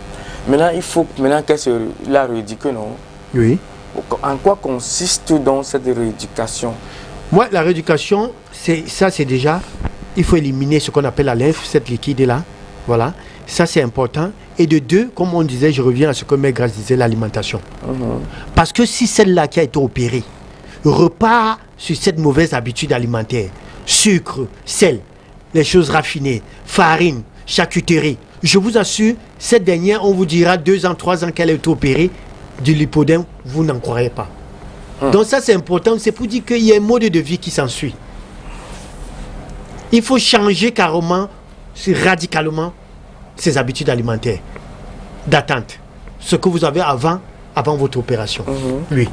Speaker 1: Maintenant, il faut qu'elle se la rééduque, non?
Speaker 4: Oui.
Speaker 1: En quoi consiste donc cette rééducation?
Speaker 4: Moi, la rééducation, c'est déjà, il faut éliminer ce qu'on appelle la lymphe, cette liquide-là. Voilà. Ça, c'est important. Et de deux, comme on disait, je reviens à ce que Mère Grace disait, l'alimentation. Parce que si celle-là qui a été opérée repart sur cette mauvaise habitude alimentaire, sucre, sel, les choses raffinées, farine, charcuterie, je vous assure, cette dernière, on vous dira 2 ans, 3 ans qu'elle a été opérée du lipodème, vous n'en croyez pas. Donc ça, c'est important. C'est pour dire qu'il y a un mode de vie qui s'ensuit. Il faut changer carrément, radicalement, ses habitudes alimentaires d'attente. Ce que vous avez avant votre opération. Oui.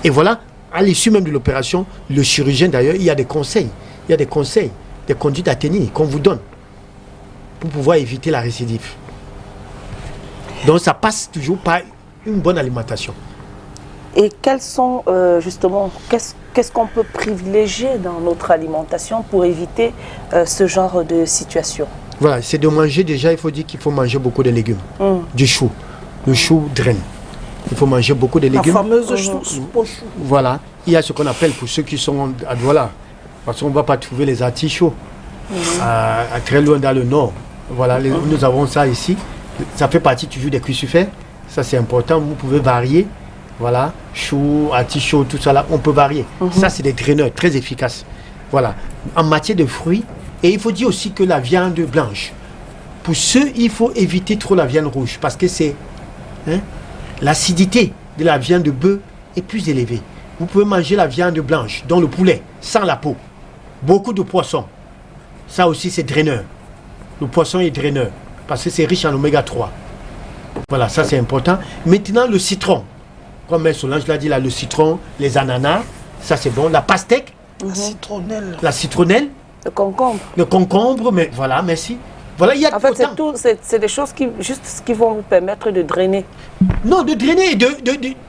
Speaker 4: Et voilà, à l'issue même de l'opération, le chirurgien d'ailleurs, il y a des conseils. Il y a des conseils, des conduites à tenir qu'on vous donne pour pouvoir éviter la récidive. Donc ça passe toujours par une bonne alimentation.
Speaker 3: Et quels sont justement, qu'est-ce qu'on peut privilégier dans notre alimentation pour éviter ce genre de situation?
Speaker 4: Voilà, c'est de manger déjà, il faut dire qu'il faut manger beaucoup de légumes. Du chou. Le chou draine. Il faut manger beaucoup de légumes.
Speaker 2: La fameuse soupe au chou.
Speaker 4: Voilà. Il y a ce qu'on appelle, pour ceux qui sont à Douala, parce qu'on ne va pas trouver les artichauts à très loin dans le nord. Voilà, nous avons ça ici. Ça fait partie toujours des crucifères. Ça, c'est important. Vous pouvez varier. Voilà, chou, artichaut, tout ça là, on peut varier. Ça, c'est des draineurs très efficaces. Voilà. En matière de fruits, et il faut dire aussi que la viande blanche, pour ceux, il faut éviter trop la viande rouge parce que c'est l'acidité de la viande de bœuf est plus élevée. Vous pouvez manger la viande blanche, dont le poulet, sans la peau. Beaucoup de poissons. Ça aussi, c'est draineur. Le poisson est draineur parce que c'est riche en oméga 3. Voilà, ça c'est important. Maintenant, le citron. Comme Solange l'a dit là, le citron, les ananas, ça c'est bon. La pastèque.
Speaker 2: La citronnelle.
Speaker 4: La citronnelle.
Speaker 3: Le concombre.
Speaker 4: Le concombre, mais voilà, merci. Voilà, il y a
Speaker 3: en fait, c'est des choses qui vont vous permettre de drainer.
Speaker 4: Non, de drainer et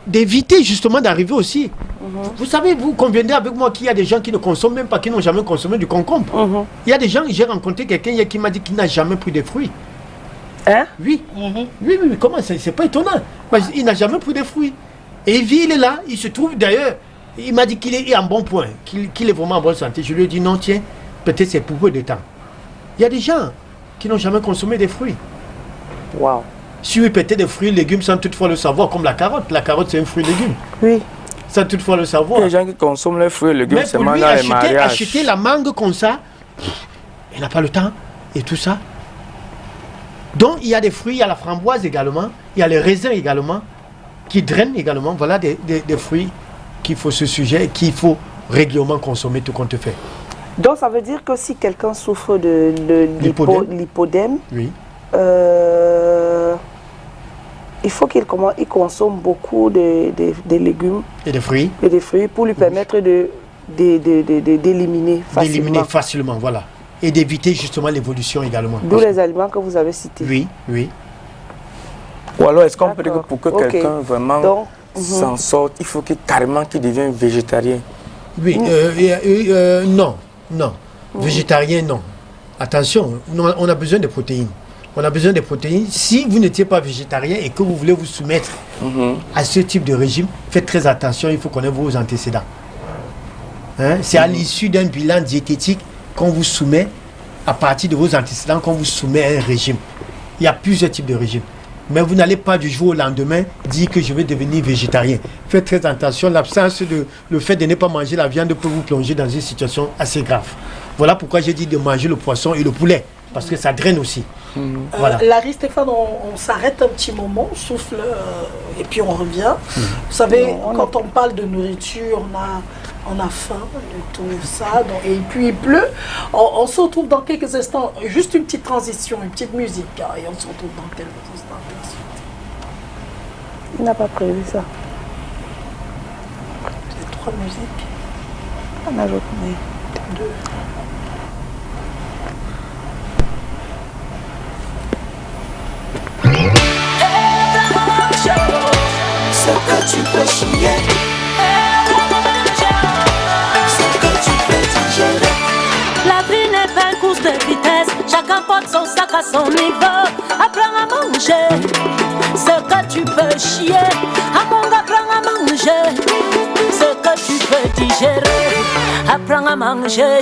Speaker 4: d'éviter justement d'arriver aussi. Vous savez, vous convenez avec moi qu'il y a des gens qui ne consomment même pas, qui n'ont jamais consommé du concombre. Il y a des gens, j'ai rencontré quelqu'un hier qui m'a dit qu'il n'a jamais pris de fruits.
Speaker 3: Hein?
Speaker 4: Oui. Oui, comment c'est pas étonnant. Il n'a jamais pris de fruits. Et il est là, il se trouve d'ailleurs, il m'a dit qu'il est en bon point, qu'il est vraiment en bonne santé. Je lui ai dit non, tiens, peut-être c'est pour peu de temps. Il y a des gens qui n'ont jamais consommé des fruits.
Speaker 3: Waouh.
Speaker 4: Si oui, peut-être des fruits et légumes sans toutefois le savoir, comme la carotte. La carotte, c'est un fruit et légume.
Speaker 3: Oui.
Speaker 4: Sans toutefois le savoir.
Speaker 1: Les gens qui consomment les fruits et légumes, c'est
Speaker 4: pour lui,
Speaker 1: dans les mariages.
Speaker 4: acheter la mangue comme ça, il n'a pas le temps et tout ça. Donc, il y a des fruits, il y a la framboise également, il y a les raisins également, qui drainent également. Voilà des fruits qu'il faut ce sujet, qu'il faut régulièrement consommer tout compte fait.
Speaker 3: Donc, ça veut dire que si quelqu'un souffre de lipodème,
Speaker 4: oui.
Speaker 3: Il faut qu'il consomme beaucoup de légumes
Speaker 4: et des fruits
Speaker 3: pour lui permettre d'éliminer facilement.
Speaker 4: D'éliminer facilement, voilà. Et d'éviter justement l'évolution également.
Speaker 3: D'où les aliments que vous avez cités.
Speaker 4: Oui, oui.
Speaker 1: Ou alors, est-ce qu'on peut dire que pour que quelqu'un vraiment s'en sorte, il faut carrément qu'il devienne végétarien?
Speaker 4: Oui, non. Végétarien, non. Attention, on a besoin de protéines. On a besoin de protéines. Si vous n'étiez pas végétarien et que vous voulez vous soumettre à ce type de régime, faites très attention, il faut connaître vos antécédents. C'est à l'issue d'un bilan diététique qu'on vous soumet, à partir de vos antécédents, qu'on vous soumet à un régime. Il y a plusieurs types de régimes. Mais vous n'allez pas du jour au lendemain dire que je vais devenir végétarien. Faites très attention, le fait de ne pas manger la viande peut vous plonger dans une situation assez grave. Voilà pourquoi j'ai dit de manger le poisson et le poulet, parce que ça draine aussi. Voilà.
Speaker 2: Larry, Stéphane, on s'arrête un petit moment, on souffle et puis on revient. Vous savez, quand on parle de nourriture, on a faim et tout ça, et puis il pleut. On se retrouve dans quelques instants, juste une petite transition, une petite musique, et on se retrouve dans quelques instants.
Speaker 3: Il n'a pas prévu ça.
Speaker 2: C'est 3 musiques.
Speaker 3: On a joué
Speaker 2: 2.
Speaker 5: ce que tu peux chier, ce que tu peux digérer.
Speaker 6: La vie n'est pas une course de vitesse, chacun porte son sac à son niveau. Apprends à manger ce que tu peux chier. Among, apprends à manger ce que tu peux digérer. Apprends à manger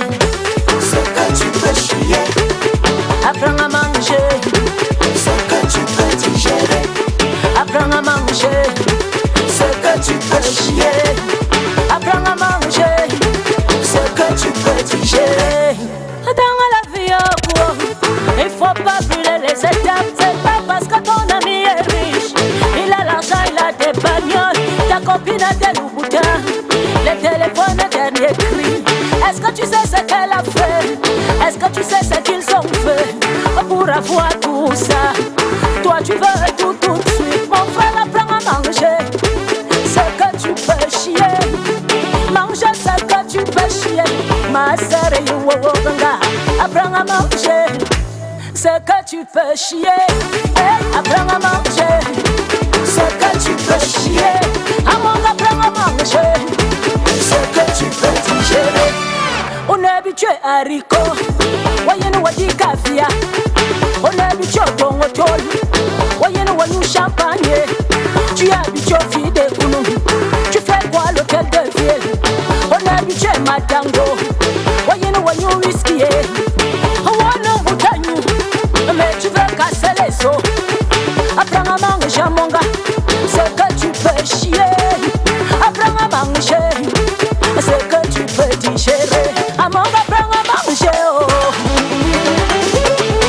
Speaker 5: ce que tu peux chier,
Speaker 6: apprends à manger
Speaker 5: ce que tu peux digérer.
Speaker 6: apprends à manger
Speaker 5: Ce que tu peux chier,
Speaker 6: apprends à manger
Speaker 5: ce que tu peux digérer.
Speaker 6: dans la vie, oh, oh, il faut pas brûler les étapes. C'est pas parce que ton ami est riche, il a l'argent, il a des bagnoles, ta copine a des loups-boutins, les téléphones, les derniers cris. Est-ce que tu sais ce qu'elle a fait? Est-ce que tu sais ce qu'ils ont fait pour avoir tout ça? Toi tu veux tout de suite. Mon frère, apprends à manger ce que tu peux chier. Manger ce que tu peux chier. Ma sœur et apprends à manger ce que tu peux chier. Hey, apprends à manger
Speaker 5: Ce que tu peux chier,
Speaker 6: Among, apprends à manger
Speaker 5: ce que tu peux digérer.
Speaker 6: on est habitué à haricot, voyez-nous wadi kafia. On est habitué au tongotol, voyez-nous wadi champagne. Tu es habitué aux filles de Kounou, tu fais quoi l'hôtel de ville? On est habitué à Matango, voyez-nous wadi whisky. On a bouteille, mais tu veux casser les os. Apprends à manger mon gars, ce que tu peux chier. Apprends à manger ce que tu peux digérer. Among, apprends à manger, oh.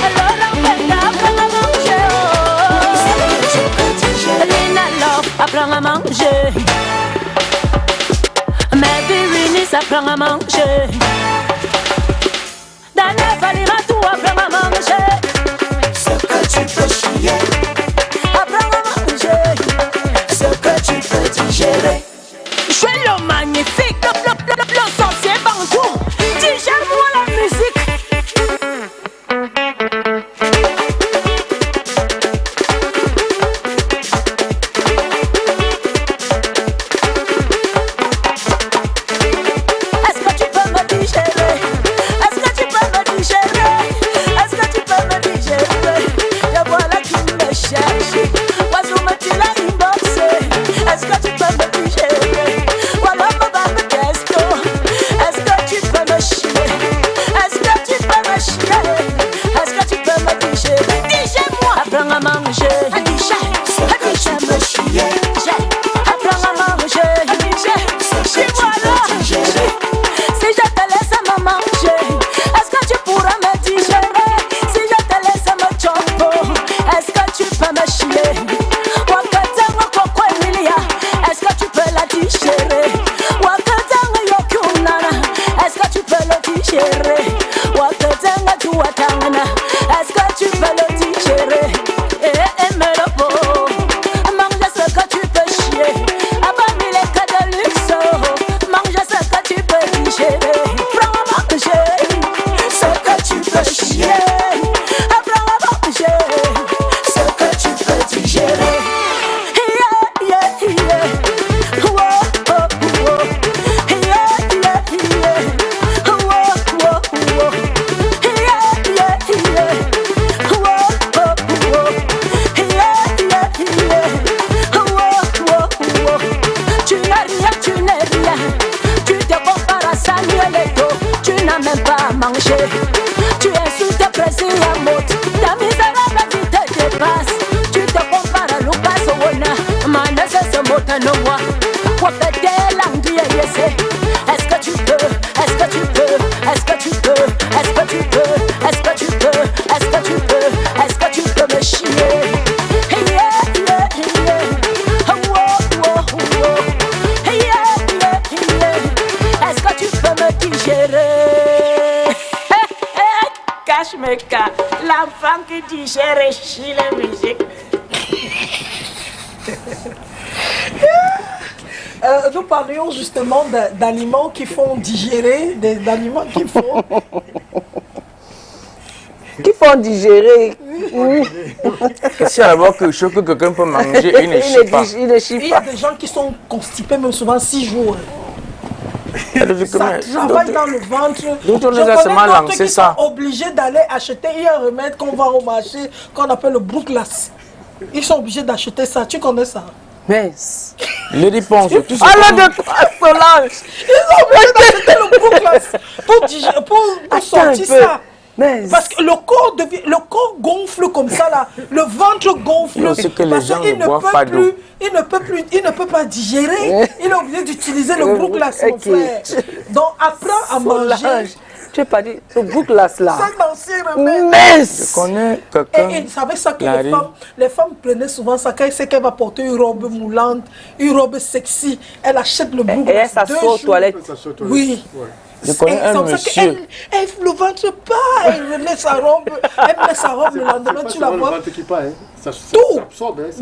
Speaker 6: Alors apprends à manger, oh. Lina Love, apprends à manger. Mais Virinis, apprends à manger. Dana Valimatu, apprends à manger.
Speaker 5: Ce que tu peux chier,
Speaker 6: Apprends à manger
Speaker 5: ce que tu peux digérer.
Speaker 6: Je suis le magnifique, le sorcier bantou. Digère-moi la musique. Est-ce que tu peux me digérer? Est-ce que tu peux me digérer? Est-ce que tu peux me digérer? Et voilà qui me cherche. Oiseau me l'a inboxé. Est-ce que tu peux me digérer? Voilà ma question. Est-ce que tu peux me chier? Est-ce que tu peux me chier? Est-ce que tu peux me digérer? Digère-moi. Apprends à manger.
Speaker 5: Digère-moi.
Speaker 6: Apprends à manger. Dis-moi là. Si je te laisse me manger, est-ce que tu pourras me digérer? Si je te laisse me chopo, est-ce que tu peux me chier? Wakatango koko Emilia, est-ce que tu peux la digérer? Wakatango yokunana, est-ce que tu peux le digérer? Wakatango tuatangana, est-ce que tu peux le digérer? Me le pot, mange ce que tu peux chier. Abandonne les cas de luxe, mange ce que tu peux digérer. Prends à manger
Speaker 5: Ce que tu peux chier,
Speaker 6: apprends à manger
Speaker 5: ce que tu peux digérer.
Speaker 6: Yeah, yeah, yeah. Whoa, oh, whoa. Yeah, yeah, yeah. Whoa, whoa, whoa. Yeah, yeah, yeah. Whoa, oh, whoa. Yeah, yeah, yeah. Whoa, whoa, whoa. Tu n'es rien. Tu te compares à Samuel Eto'o. Tu n'as même pas à manger. Tu insultes tes plaisirs à mode. Ta misérable vie te dépasse. Tu te compares à Lucas Owona. Manesse ce mot no moi. Wapete l'anguille yese. Est-ce que tu peux? Est-ce que tu peux? Est-ce que tu peux? Est-ce que tu peux? Est-ce que tu peux? Est-ce que tu peux? Est-ce que tu peux me chier? Yeah, yeah, yeah. Whoa, whoa, whoa. Yeah, yeah, yeah. Est-ce que tu peux me digérer? Cashmeka, l'enfant qui digère et chie la musique.
Speaker 2: Nous parlions justement d'aliments qui font digérer, d'aliments qui font...
Speaker 3: Qui font digérer.
Speaker 1: Si à d'abord quelque chose que quelqu'un peut manger, il ne chie pas.
Speaker 3: Il ne chie
Speaker 2: Il y a
Speaker 3: pas.
Speaker 2: des gens qui sont constipés même souvent 6 jours.
Speaker 1: Ça devient
Speaker 2: Ça
Speaker 1: comme-
Speaker 2: travaille dans le ventre.
Speaker 1: D'autres, on
Speaker 2: Je
Speaker 1: les a
Speaker 2: connais
Speaker 1: seulement
Speaker 2: d'autres
Speaker 1: lancé
Speaker 2: qui
Speaker 1: ça.
Speaker 2: sont obligés d'aller acheter un remède qu'on vend au marché, qu'on appelle le Brooklas. Ils sont obligés d'acheter ça. Tu connais ça?
Speaker 3: Mince.
Speaker 1: Lady Ponce, tout ce
Speaker 3: Alors de quoi, Solange?
Speaker 2: Ils sont obligés d'acheter le Brooklas pour, pour sortir ça.
Speaker 3: Mince.
Speaker 2: Parce que le corps gonfle comme ça là, le ventre gonfle.
Speaker 1: Il y a aussi que les
Speaker 2: parce
Speaker 1: gens
Speaker 2: qu'il
Speaker 1: ne boivent pas d'eau.
Speaker 2: il ne peut pas digérer. Il est obligé d'utiliser le Brooklas, mon
Speaker 3: Ok.
Speaker 2: frère. Donc apprends à manger.
Speaker 3: Solange. Tu n'as pas dit le Brooklas là.
Speaker 2: C'est l'ancien remède.
Speaker 3: Mince.
Speaker 1: Je connais quelqu'un.
Speaker 2: Et vous savez ça que
Speaker 1: Larry.
Speaker 2: les femmes prenaient souvent ça quand c'est qu'elle va porter une robe moulante, une robe sexy. Elle achète le Brooklas.
Speaker 3: Et elle s'assoit aux toilettes.
Speaker 2: Oui.
Speaker 1: Je connais un monsieur.
Speaker 2: Elle le ventre pas, elle remet sa robe, elle met sa robe le lendemain, tu la vois. Tout.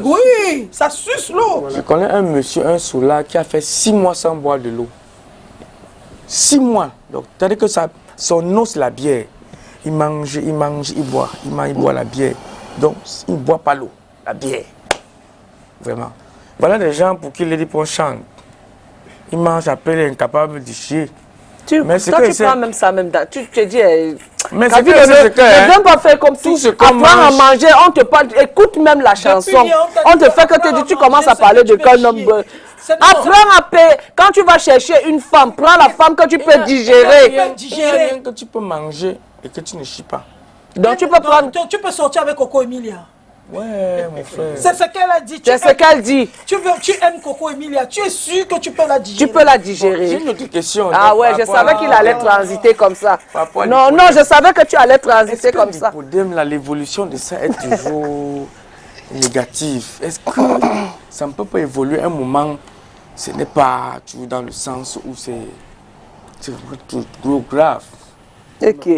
Speaker 2: Oui, ça suce l'eau.
Speaker 1: Je connais un monsieur, un soulard, qui a fait 6 mois sans boire de l'eau. 6 mois. Donc, c'est-à-dire que son os, la bière. Il mange, il boit. Il boit la bière. Donc, il ne boit pas l'eau, la bière. Vraiment. Voilà des gens pour qui Lady Ponce chante. Il mange après, il est incapable de chier. Mais c'est
Speaker 3: Toi,
Speaker 1: que
Speaker 3: tu
Speaker 1: c'est-
Speaker 3: prends même ça, même dans. Tu te dis.
Speaker 1: Mais
Speaker 3: T'as
Speaker 1: c'est
Speaker 3: vu,
Speaker 1: que
Speaker 3: ne
Speaker 1: c'est que, hein,
Speaker 3: viens pas faire comme
Speaker 1: tout
Speaker 3: si
Speaker 1: ce qu'on
Speaker 3: apprends à
Speaker 1: mange-
Speaker 3: manger, on te parle, écoute même la chanson.
Speaker 2: hier,
Speaker 3: On te
Speaker 2: dit
Speaker 3: fait que
Speaker 2: apprends
Speaker 3: te
Speaker 2: à
Speaker 3: dis, tu
Speaker 2: manger,
Speaker 3: commences à
Speaker 2: c'est
Speaker 3: parler
Speaker 2: que
Speaker 3: de
Speaker 2: tu
Speaker 3: quel
Speaker 2: veux
Speaker 3: nombre.
Speaker 2: chier. C'est
Speaker 3: Apprends à payer. Quand tu vas chercher une femme, prends la femme que tu peux digérer.
Speaker 1: il y a rien que tu peux manger et que tu ne chies pas.
Speaker 3: Donc tu peux prendre.
Speaker 2: Tu peux sortir avec Coco Emilia.
Speaker 1: Ouais, mon frère.
Speaker 2: C'est ce qu'elle a dit.
Speaker 3: C'est ce qu'elle dit.
Speaker 2: Tu aimes Coco Emilia. Tu es sûr que tu peux la digérer.
Speaker 3: Tu peux la
Speaker 1: J'ai
Speaker 3: digérer.
Speaker 1: une autre question.
Speaker 3: Ah
Speaker 1: donc,
Speaker 3: ouais,
Speaker 1: par
Speaker 3: je
Speaker 1: rapport
Speaker 3: savais
Speaker 1: à-
Speaker 3: qu'il allait transiter comme ça.
Speaker 1: Par rapport à
Speaker 3: Non,
Speaker 1: l'hypodème.
Speaker 3: non, je savais que tu allais
Speaker 1: Est-ce
Speaker 3: transiter
Speaker 1: que
Speaker 3: comme ça.
Speaker 1: l'hypodème, là, l'évolution de ça est toujours négative? Est-ce que ça ne peut pas évoluer un moment? Ce n'est pas toujours dans le sens où c'est trop grave.
Speaker 3: Ok.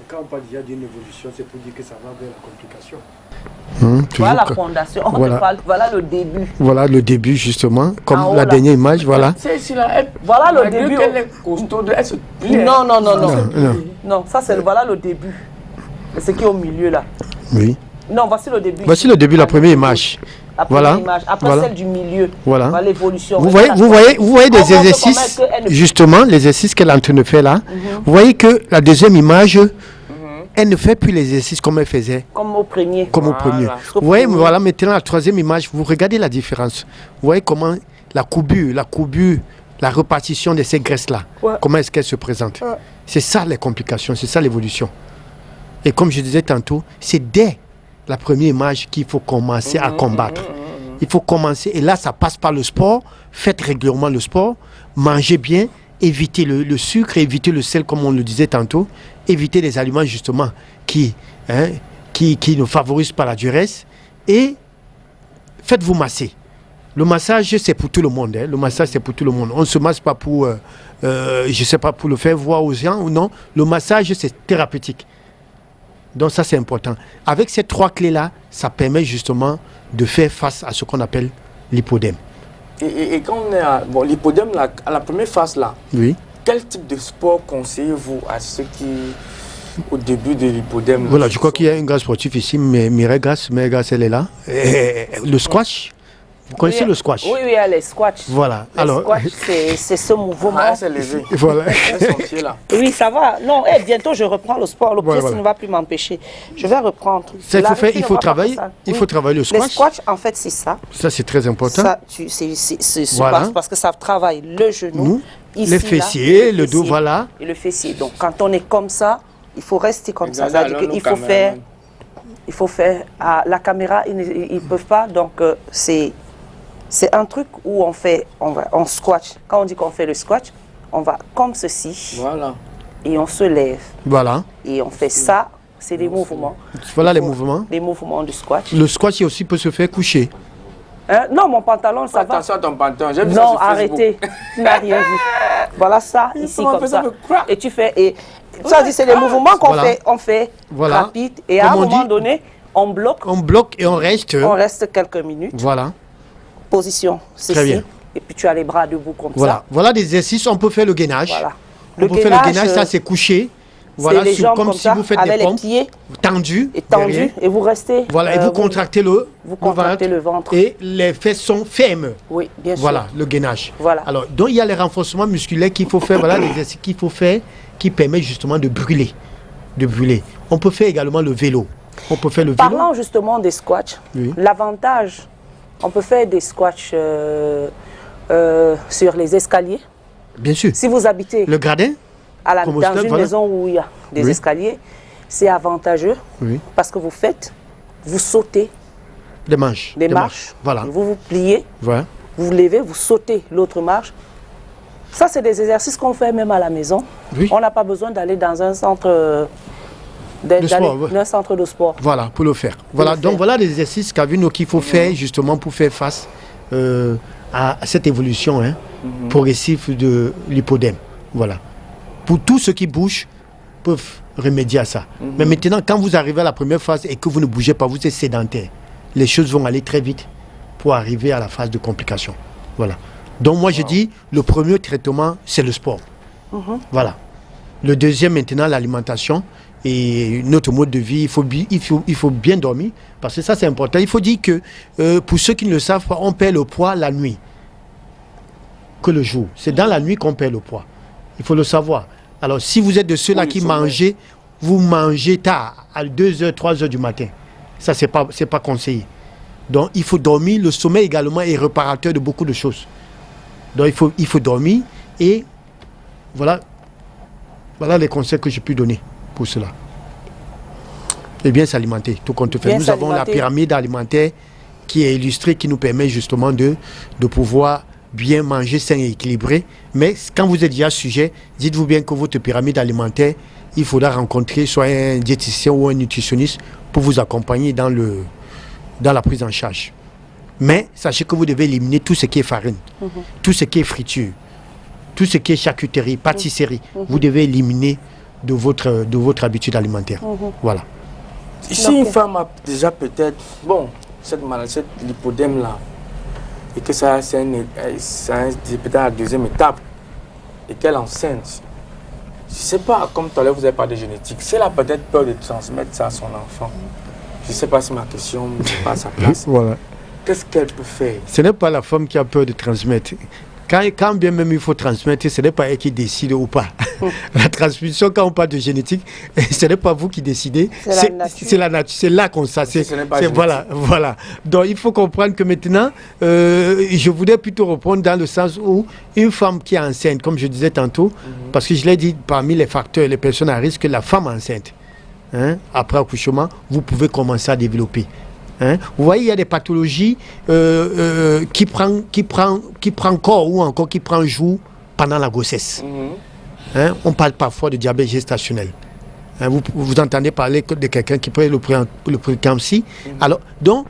Speaker 4: Quand on parle déjà d'une évolution, c'est pour dire que ça va vers la complication.
Speaker 3: Voilà la fondation. On
Speaker 4: Voilà.
Speaker 3: te parle, voilà le début.
Speaker 4: Voilà le début justement, comme
Speaker 3: En haut,
Speaker 4: la
Speaker 3: là.
Speaker 4: dernière image, voilà.
Speaker 1: C'est ici, là, elle,
Speaker 3: Voilà le
Speaker 1: malgré
Speaker 3: début.
Speaker 1: qu'elle est costaude, elle se plie.
Speaker 3: Non, non, non, non.
Speaker 4: Non, non.
Speaker 3: Non, ça c'est voilà le début. Et ce qui est au milieu là.
Speaker 4: Oui.
Speaker 3: Non, voici le début.
Speaker 4: Voici le début, la première image.
Speaker 3: La première
Speaker 4: Voilà.
Speaker 3: image. Après
Speaker 4: Voilà.
Speaker 3: celle du milieu.
Speaker 4: Voilà.
Speaker 3: L'évolution.
Speaker 4: Vous voyez
Speaker 3: On
Speaker 4: des
Speaker 3: voit que
Speaker 4: exercices,
Speaker 3: comment elle ne-
Speaker 4: justement, l'exercice qu'elle est en train de faire là. Vous voyez que la deuxième image, elle ne fait plus l'exercice comme elle faisait,
Speaker 3: Comme au premier.
Speaker 4: comme au
Speaker 1: Voilà.
Speaker 4: premier. Vous voyez, voilà, maintenant la troisième image, vous regardez la différence. Vous voyez comment la courbure, la répartition de ces graisses-là,
Speaker 3: Ouais.
Speaker 4: comment est-ce qu'elle se présente. C'est ça les complications, c'est ça l'évolution. Et comme je disais tantôt, c'est dès la première image qu'il faut commencer à combattre. Il faut commencer, et là ça passe par le sport, faites régulièrement le sport, mangez bien, évitez le sucre, évitez le sel comme on le disait tantôt, évitez les aliments justement qui ne favorisent pas la duresse, et faites-vous masser. Le massage c'est pour tout le monde, le massage c'est pour tout le monde. On ne se masse pas pour, je sais pas, pour le faire voir aux gens ou non. Le massage c'est thérapeutique. Donc ça c'est important. Avec ces trois clés-là, ça permet justement de faire face à ce qu'on appelle l'hypodème.
Speaker 1: Et quand on est à l'hypodème, là, à la première phase, là,
Speaker 4: Oui.
Speaker 1: quel type de sport conseillez-vous à ceux qui, au début de l'hypodème?
Speaker 4: Voilà, je crois qu'il y a un gars sportif ici, Mireille Grasse, elle est là. Le squash, vous connaissez
Speaker 3: Oui,
Speaker 4: le squash?
Speaker 3: Oui, oui, elle est squash.
Speaker 4: Voilà.
Speaker 3: Le
Speaker 4: Alors,
Speaker 3: squash, c'est ce mouvement.
Speaker 1: Ah, elle s'est levée.
Speaker 4: voilà.
Speaker 1: Elle est son pied, là.
Speaker 3: Oui, ça va. Non, bientôt je reprends le sport. Le pied,
Speaker 4: Voilà.
Speaker 3: ça ne va plus m'empêcher. Je vais reprendre.
Speaker 4: Ça, il faut
Speaker 3: La
Speaker 4: faire,
Speaker 3: routine
Speaker 4: il
Speaker 3: ne
Speaker 4: faut
Speaker 3: va pas
Speaker 4: travailler,
Speaker 3: faire ça.
Speaker 4: il
Speaker 3: Oui.
Speaker 4: faut travailler le
Speaker 3: Le
Speaker 4: squash.
Speaker 3: squash, en fait, c'est ça.
Speaker 4: Ça c'est très important.
Speaker 3: Ça, c'est
Speaker 4: Voilà.
Speaker 3: parce que ça travaille le genou,
Speaker 4: Nous,
Speaker 3: ici,
Speaker 4: les
Speaker 3: là,
Speaker 4: fessiers,
Speaker 3: et
Speaker 4: le dos, voilà.
Speaker 3: Et le fessier. Donc, quand on est comme ça, il faut rester comme ça.
Speaker 1: Regardez
Speaker 3: C'est-à-dire
Speaker 1: alors
Speaker 3: qu'il
Speaker 1: nos
Speaker 3: faut faire,
Speaker 1: caméramans.
Speaker 3: il faut faire à la caméra, ils ne peuvent pas. Donc, c'est un truc où on squash. Quand on dit qu'on fait le squash, on va comme ceci
Speaker 1: Voilà.
Speaker 3: et on se lève.
Speaker 4: Voilà.
Speaker 3: Et on fait ça, c'est des mouvements.
Speaker 4: Voilà les mouvements.
Speaker 3: Les mouvements du squash.
Speaker 4: Le squash aussi peut se faire coucher.
Speaker 3: Hein? Non, mon pantalon, ça va.
Speaker 1: Attention à ton pantalon. J'ai vu ça
Speaker 3: Non,
Speaker 1: sur Facebook.
Speaker 3: arrêtez. Tu n'as rien vu. Voilà ça, ici
Speaker 1: Comment on
Speaker 3: comme
Speaker 1: fait ça
Speaker 3: ça.
Speaker 1: me craque.
Speaker 3: Et tu fais. Et ça dit, c'est des mouvements qu'on
Speaker 4: Voilà.
Speaker 3: fait, on fait
Speaker 4: Voilà.
Speaker 3: rapide. Et à un
Speaker 4: Comme on
Speaker 3: moment
Speaker 4: dit-
Speaker 3: donné, on bloque,
Speaker 4: On bloque et on reste.
Speaker 3: on reste quelques minutes.
Speaker 4: Voilà.
Speaker 3: Position,
Speaker 4: Très
Speaker 3: ceci.
Speaker 4: bien.
Speaker 3: Et puis tu as les bras debout comme
Speaker 4: Voilà.
Speaker 3: ça.
Speaker 4: Voilà des exercices. On peut faire le gainage.
Speaker 3: Voilà.
Speaker 4: On peut faire le gainage, ça c'est couché. Voilà,
Speaker 3: les jambes
Speaker 4: comme si vous faites
Speaker 3: avec
Speaker 4: des pompes
Speaker 3: les pieds
Speaker 4: tendus.
Speaker 3: et vous restez.
Speaker 4: Voilà, et vous contractez le
Speaker 3: ventre.
Speaker 4: Et les fesses sont fermes.
Speaker 3: Oui, bien sûr.
Speaker 4: Voilà, le gainage.
Speaker 3: Voilà.
Speaker 4: Alors, donc il y a les renforcements musculaires qu'il faut faire, voilà, les exercices qu'il faut faire qui permettent justement de brûler. On peut faire également le vélo. On peut faire le vélo.
Speaker 3: Parlant justement des squats, l'avantage, on peut faire des squats sur les escaliers.
Speaker 4: Bien sûr.
Speaker 3: Si vous habitez
Speaker 4: le gradin,
Speaker 3: dans une maison où il y a des escaliers, c'est avantageux parce que vous sautez
Speaker 4: des marches.
Speaker 3: Voilà. Vous vous pliez,
Speaker 4: voilà.
Speaker 3: Vous vous levez, vous sautez l'autre marche. Ça, c'est des exercices qu'on fait même à la maison. On n'a pas besoin d'aller dans un centre centre de sport.
Speaker 4: Voilà, pour le faire. Voilà, donc voilà les exercices qu'il faut faire justement pour faire face à cette évolution progressive de l'hypodème. Voilà. Pour tous ceux qui bougent, peuvent remédier à ça. Mais maintenant, quand vous arrivez à la première phase et que vous ne bougez pas, vous êtes sédentaire, les choses vont aller très vite pour arriver à la phase de complication. Voilà. Donc moi, je dis, le premier traitement, c'est le sport. Voilà. Le deuxième, maintenant, l'alimentation et notre mode de vie. Il faut bien dormir, parce que ça, c'est important. Il faut dire que, pour ceux qui ne le savent pas, on perd le poids la nuit que le jour. C'est dans la nuit qu'on perd le poids. Il faut le savoir. Alors, si vous êtes de ceux-là qui mangez, vous mangez tard, à 2h, 3h du matin. Ça, c'est pas conseillé. Donc, il faut dormir. Le sommeil également est réparateur de beaucoup de choses. Donc, il faut dormir. Et voilà les conseils que j'ai pu donner pour cela. Et bien s'alimenter, tout compte fait. Nous avons la pyramide alimentaire qui est illustrée, qui nous permet justement de pouvoir bien manger sain et équilibré. Mais quand vous êtes déjà sujet, dites-vous bien que votre pyramide alimentaire, il faudra rencontrer soit un diététicien ou un nutritionniste pour vous accompagner dans la prise en charge. Mais sachez que vous devez éliminer tout ce qui est farine, tout ce qui est friture, tout ce qui est charcuterie, pâtisserie. Vous devez éliminer de votre habitude alimentaire. Voilà.
Speaker 1: Si une femme a déjà peut-être, cette lipodème-là, et que ça c'est peut-être la deuxième étape, et qu'elle est enceinte, je ne sais pas, comme tout à l'heure vous avez parlé de génétique, si elle a peut-être peur de transmettre ça à son enfant, je ne sais pas si ma question n'est pas à sa place.
Speaker 4: Voilà.
Speaker 1: Qu'est-ce qu'elle peut faire?
Speaker 4: Ce n'est pas la femme qui a peur de transmettre. Quand bien même il faut transmettre, ce n'est pas elle qui décide ou pas. La transmission, quand on parle de génétique, ce n'est pas vous qui décidez, c'est la nature, c'est là qu'on s'assied. Voilà. Donc il faut comprendre que maintenant, je voudrais plutôt reprendre dans le sens où une femme qui est enceinte, comme je disais tantôt, parce que je l'ai dit, parmi les facteurs, les personnes à risque, la femme enceinte, après accouchement, vous pouvez commencer à développer. Vous voyez, il y a des pathologies qui prend corps ou encore qui prend jour pendant la grossesse. On parle parfois de diabète gestationnel. Vous entendez parler de quelqu'un qui prend le préclampsie. Alors, donc,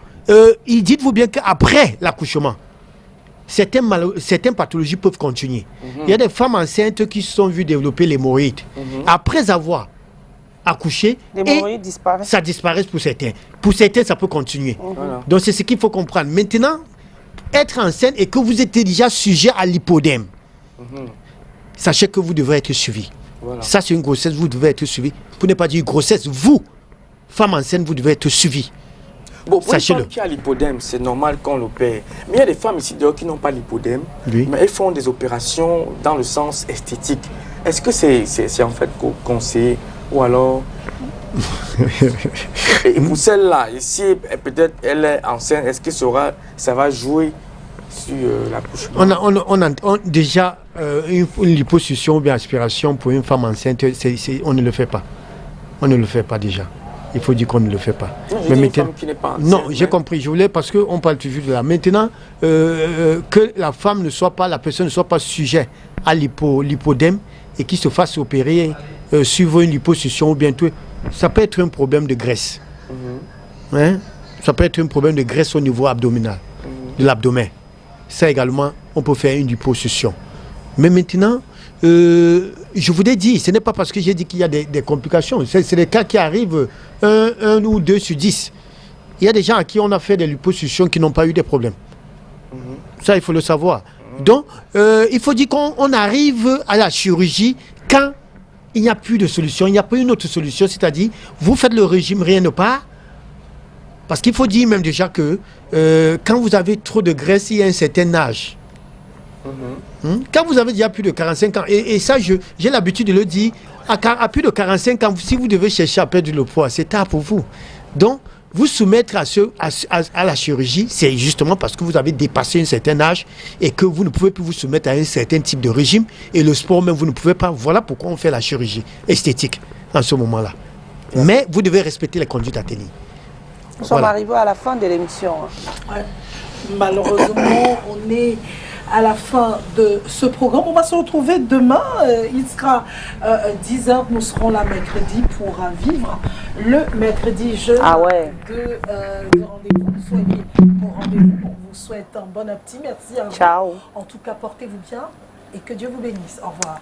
Speaker 4: dites-vous bien qu'après l'accouchement, certaines pathologies peuvent continuer. Il y a des femmes enceintes qui se sont vues développer l'hémorroïde. Après avoir accoucher et ça disparaît pour certains. Pour certains, ça peut continuer. Donc, c'est ce qu'il faut comprendre. Maintenant, être enceinte et que vous êtes déjà sujet à l'hypodème, sachez que vous devrez être suivi. Ça, c'est une grossesse, vous devez être suivi. Pour ne pas dire grossesse, vous, femme enceinte, vous devez être suivi.
Speaker 1: Pour une femme qui a l'hypodème, c'est normal qu'on l'opère. Mais il y a des femmes ici dehors qui n'ont pas l'hypodème, mais elles font des opérations dans le sens esthétique. Est-ce que c'est en fait conseillé? Ou alors, et pour celle-là, si peut-être elle est enceinte, est-ce que ça va jouer sur l'accouchement?
Speaker 4: Déjà, une liposuction ou bien aspiration pour une femme enceinte, on ne le fait pas. On ne le fait pas déjà. Il faut dire qu'on ne le fait pas.
Speaker 1: Non, mais une femme qui n'est pas enceinte.
Speaker 4: Non, j'ai compris. Je voulais, parce qu'on parle toujours de là. Maintenant, que la femme la personne ne soit pas sujet à l'hypodème et qu'il se fasse opérer suivre une liposuction ou bien tout, ça peut être un problème de graisse. Ça peut être un problème de graisse au niveau abdominal, de l'abdomen. Ça également, on peut faire une liposuction. Mais maintenant, je voudrais dire, ce n'est pas parce que j'ai dit qu'il y a des complications. C'est des cas qui arrivent 1 ou 2 sur 10. Il y a des gens à qui on a fait des liposuctions qui n'ont pas eu de problème. Ça, il faut le savoir. Donc, il faut dire qu'on arrive à la chirurgie quand il n'y a plus de solution, il n'y a pas une autre solution, c'est-à-dire, vous faites le régime, rien ne part. Parce qu'il faut dire même déjà que quand vous avez trop de graisse, il y a un certain âge. Quand vous avez déjà plus de 45 ans, et ça, j'ai l'habitude de le dire, à plus de 45 ans, si vous devez chercher à perdre le poids, c'est tard pour vous. Donc, vous soumettre à la chirurgie, c'est justement parce que vous avez dépassé un certain âge et que vous ne pouvez plus vous soumettre à un certain type de régime. Et le sport même, vous ne pouvez pas. Voilà pourquoi on fait la chirurgie esthétique en ce moment-là. Mais vous devez respecter les conduites à tenir.
Speaker 3: Nous sommes arrivés à la fin de l'émission.
Speaker 2: Ouais. Malheureusement, on est à la fin de ce programme. On va se retrouver demain. Il sera 10h. Nous serons là mercredi pour vivre le mercredi jeune de rendez-vous. Soyez au rendez-vous. On vous souhaite un bon appétit. Merci à vous.
Speaker 3: Ciao.
Speaker 2: En tout cas, portez-vous bien et que Dieu vous bénisse. Au revoir.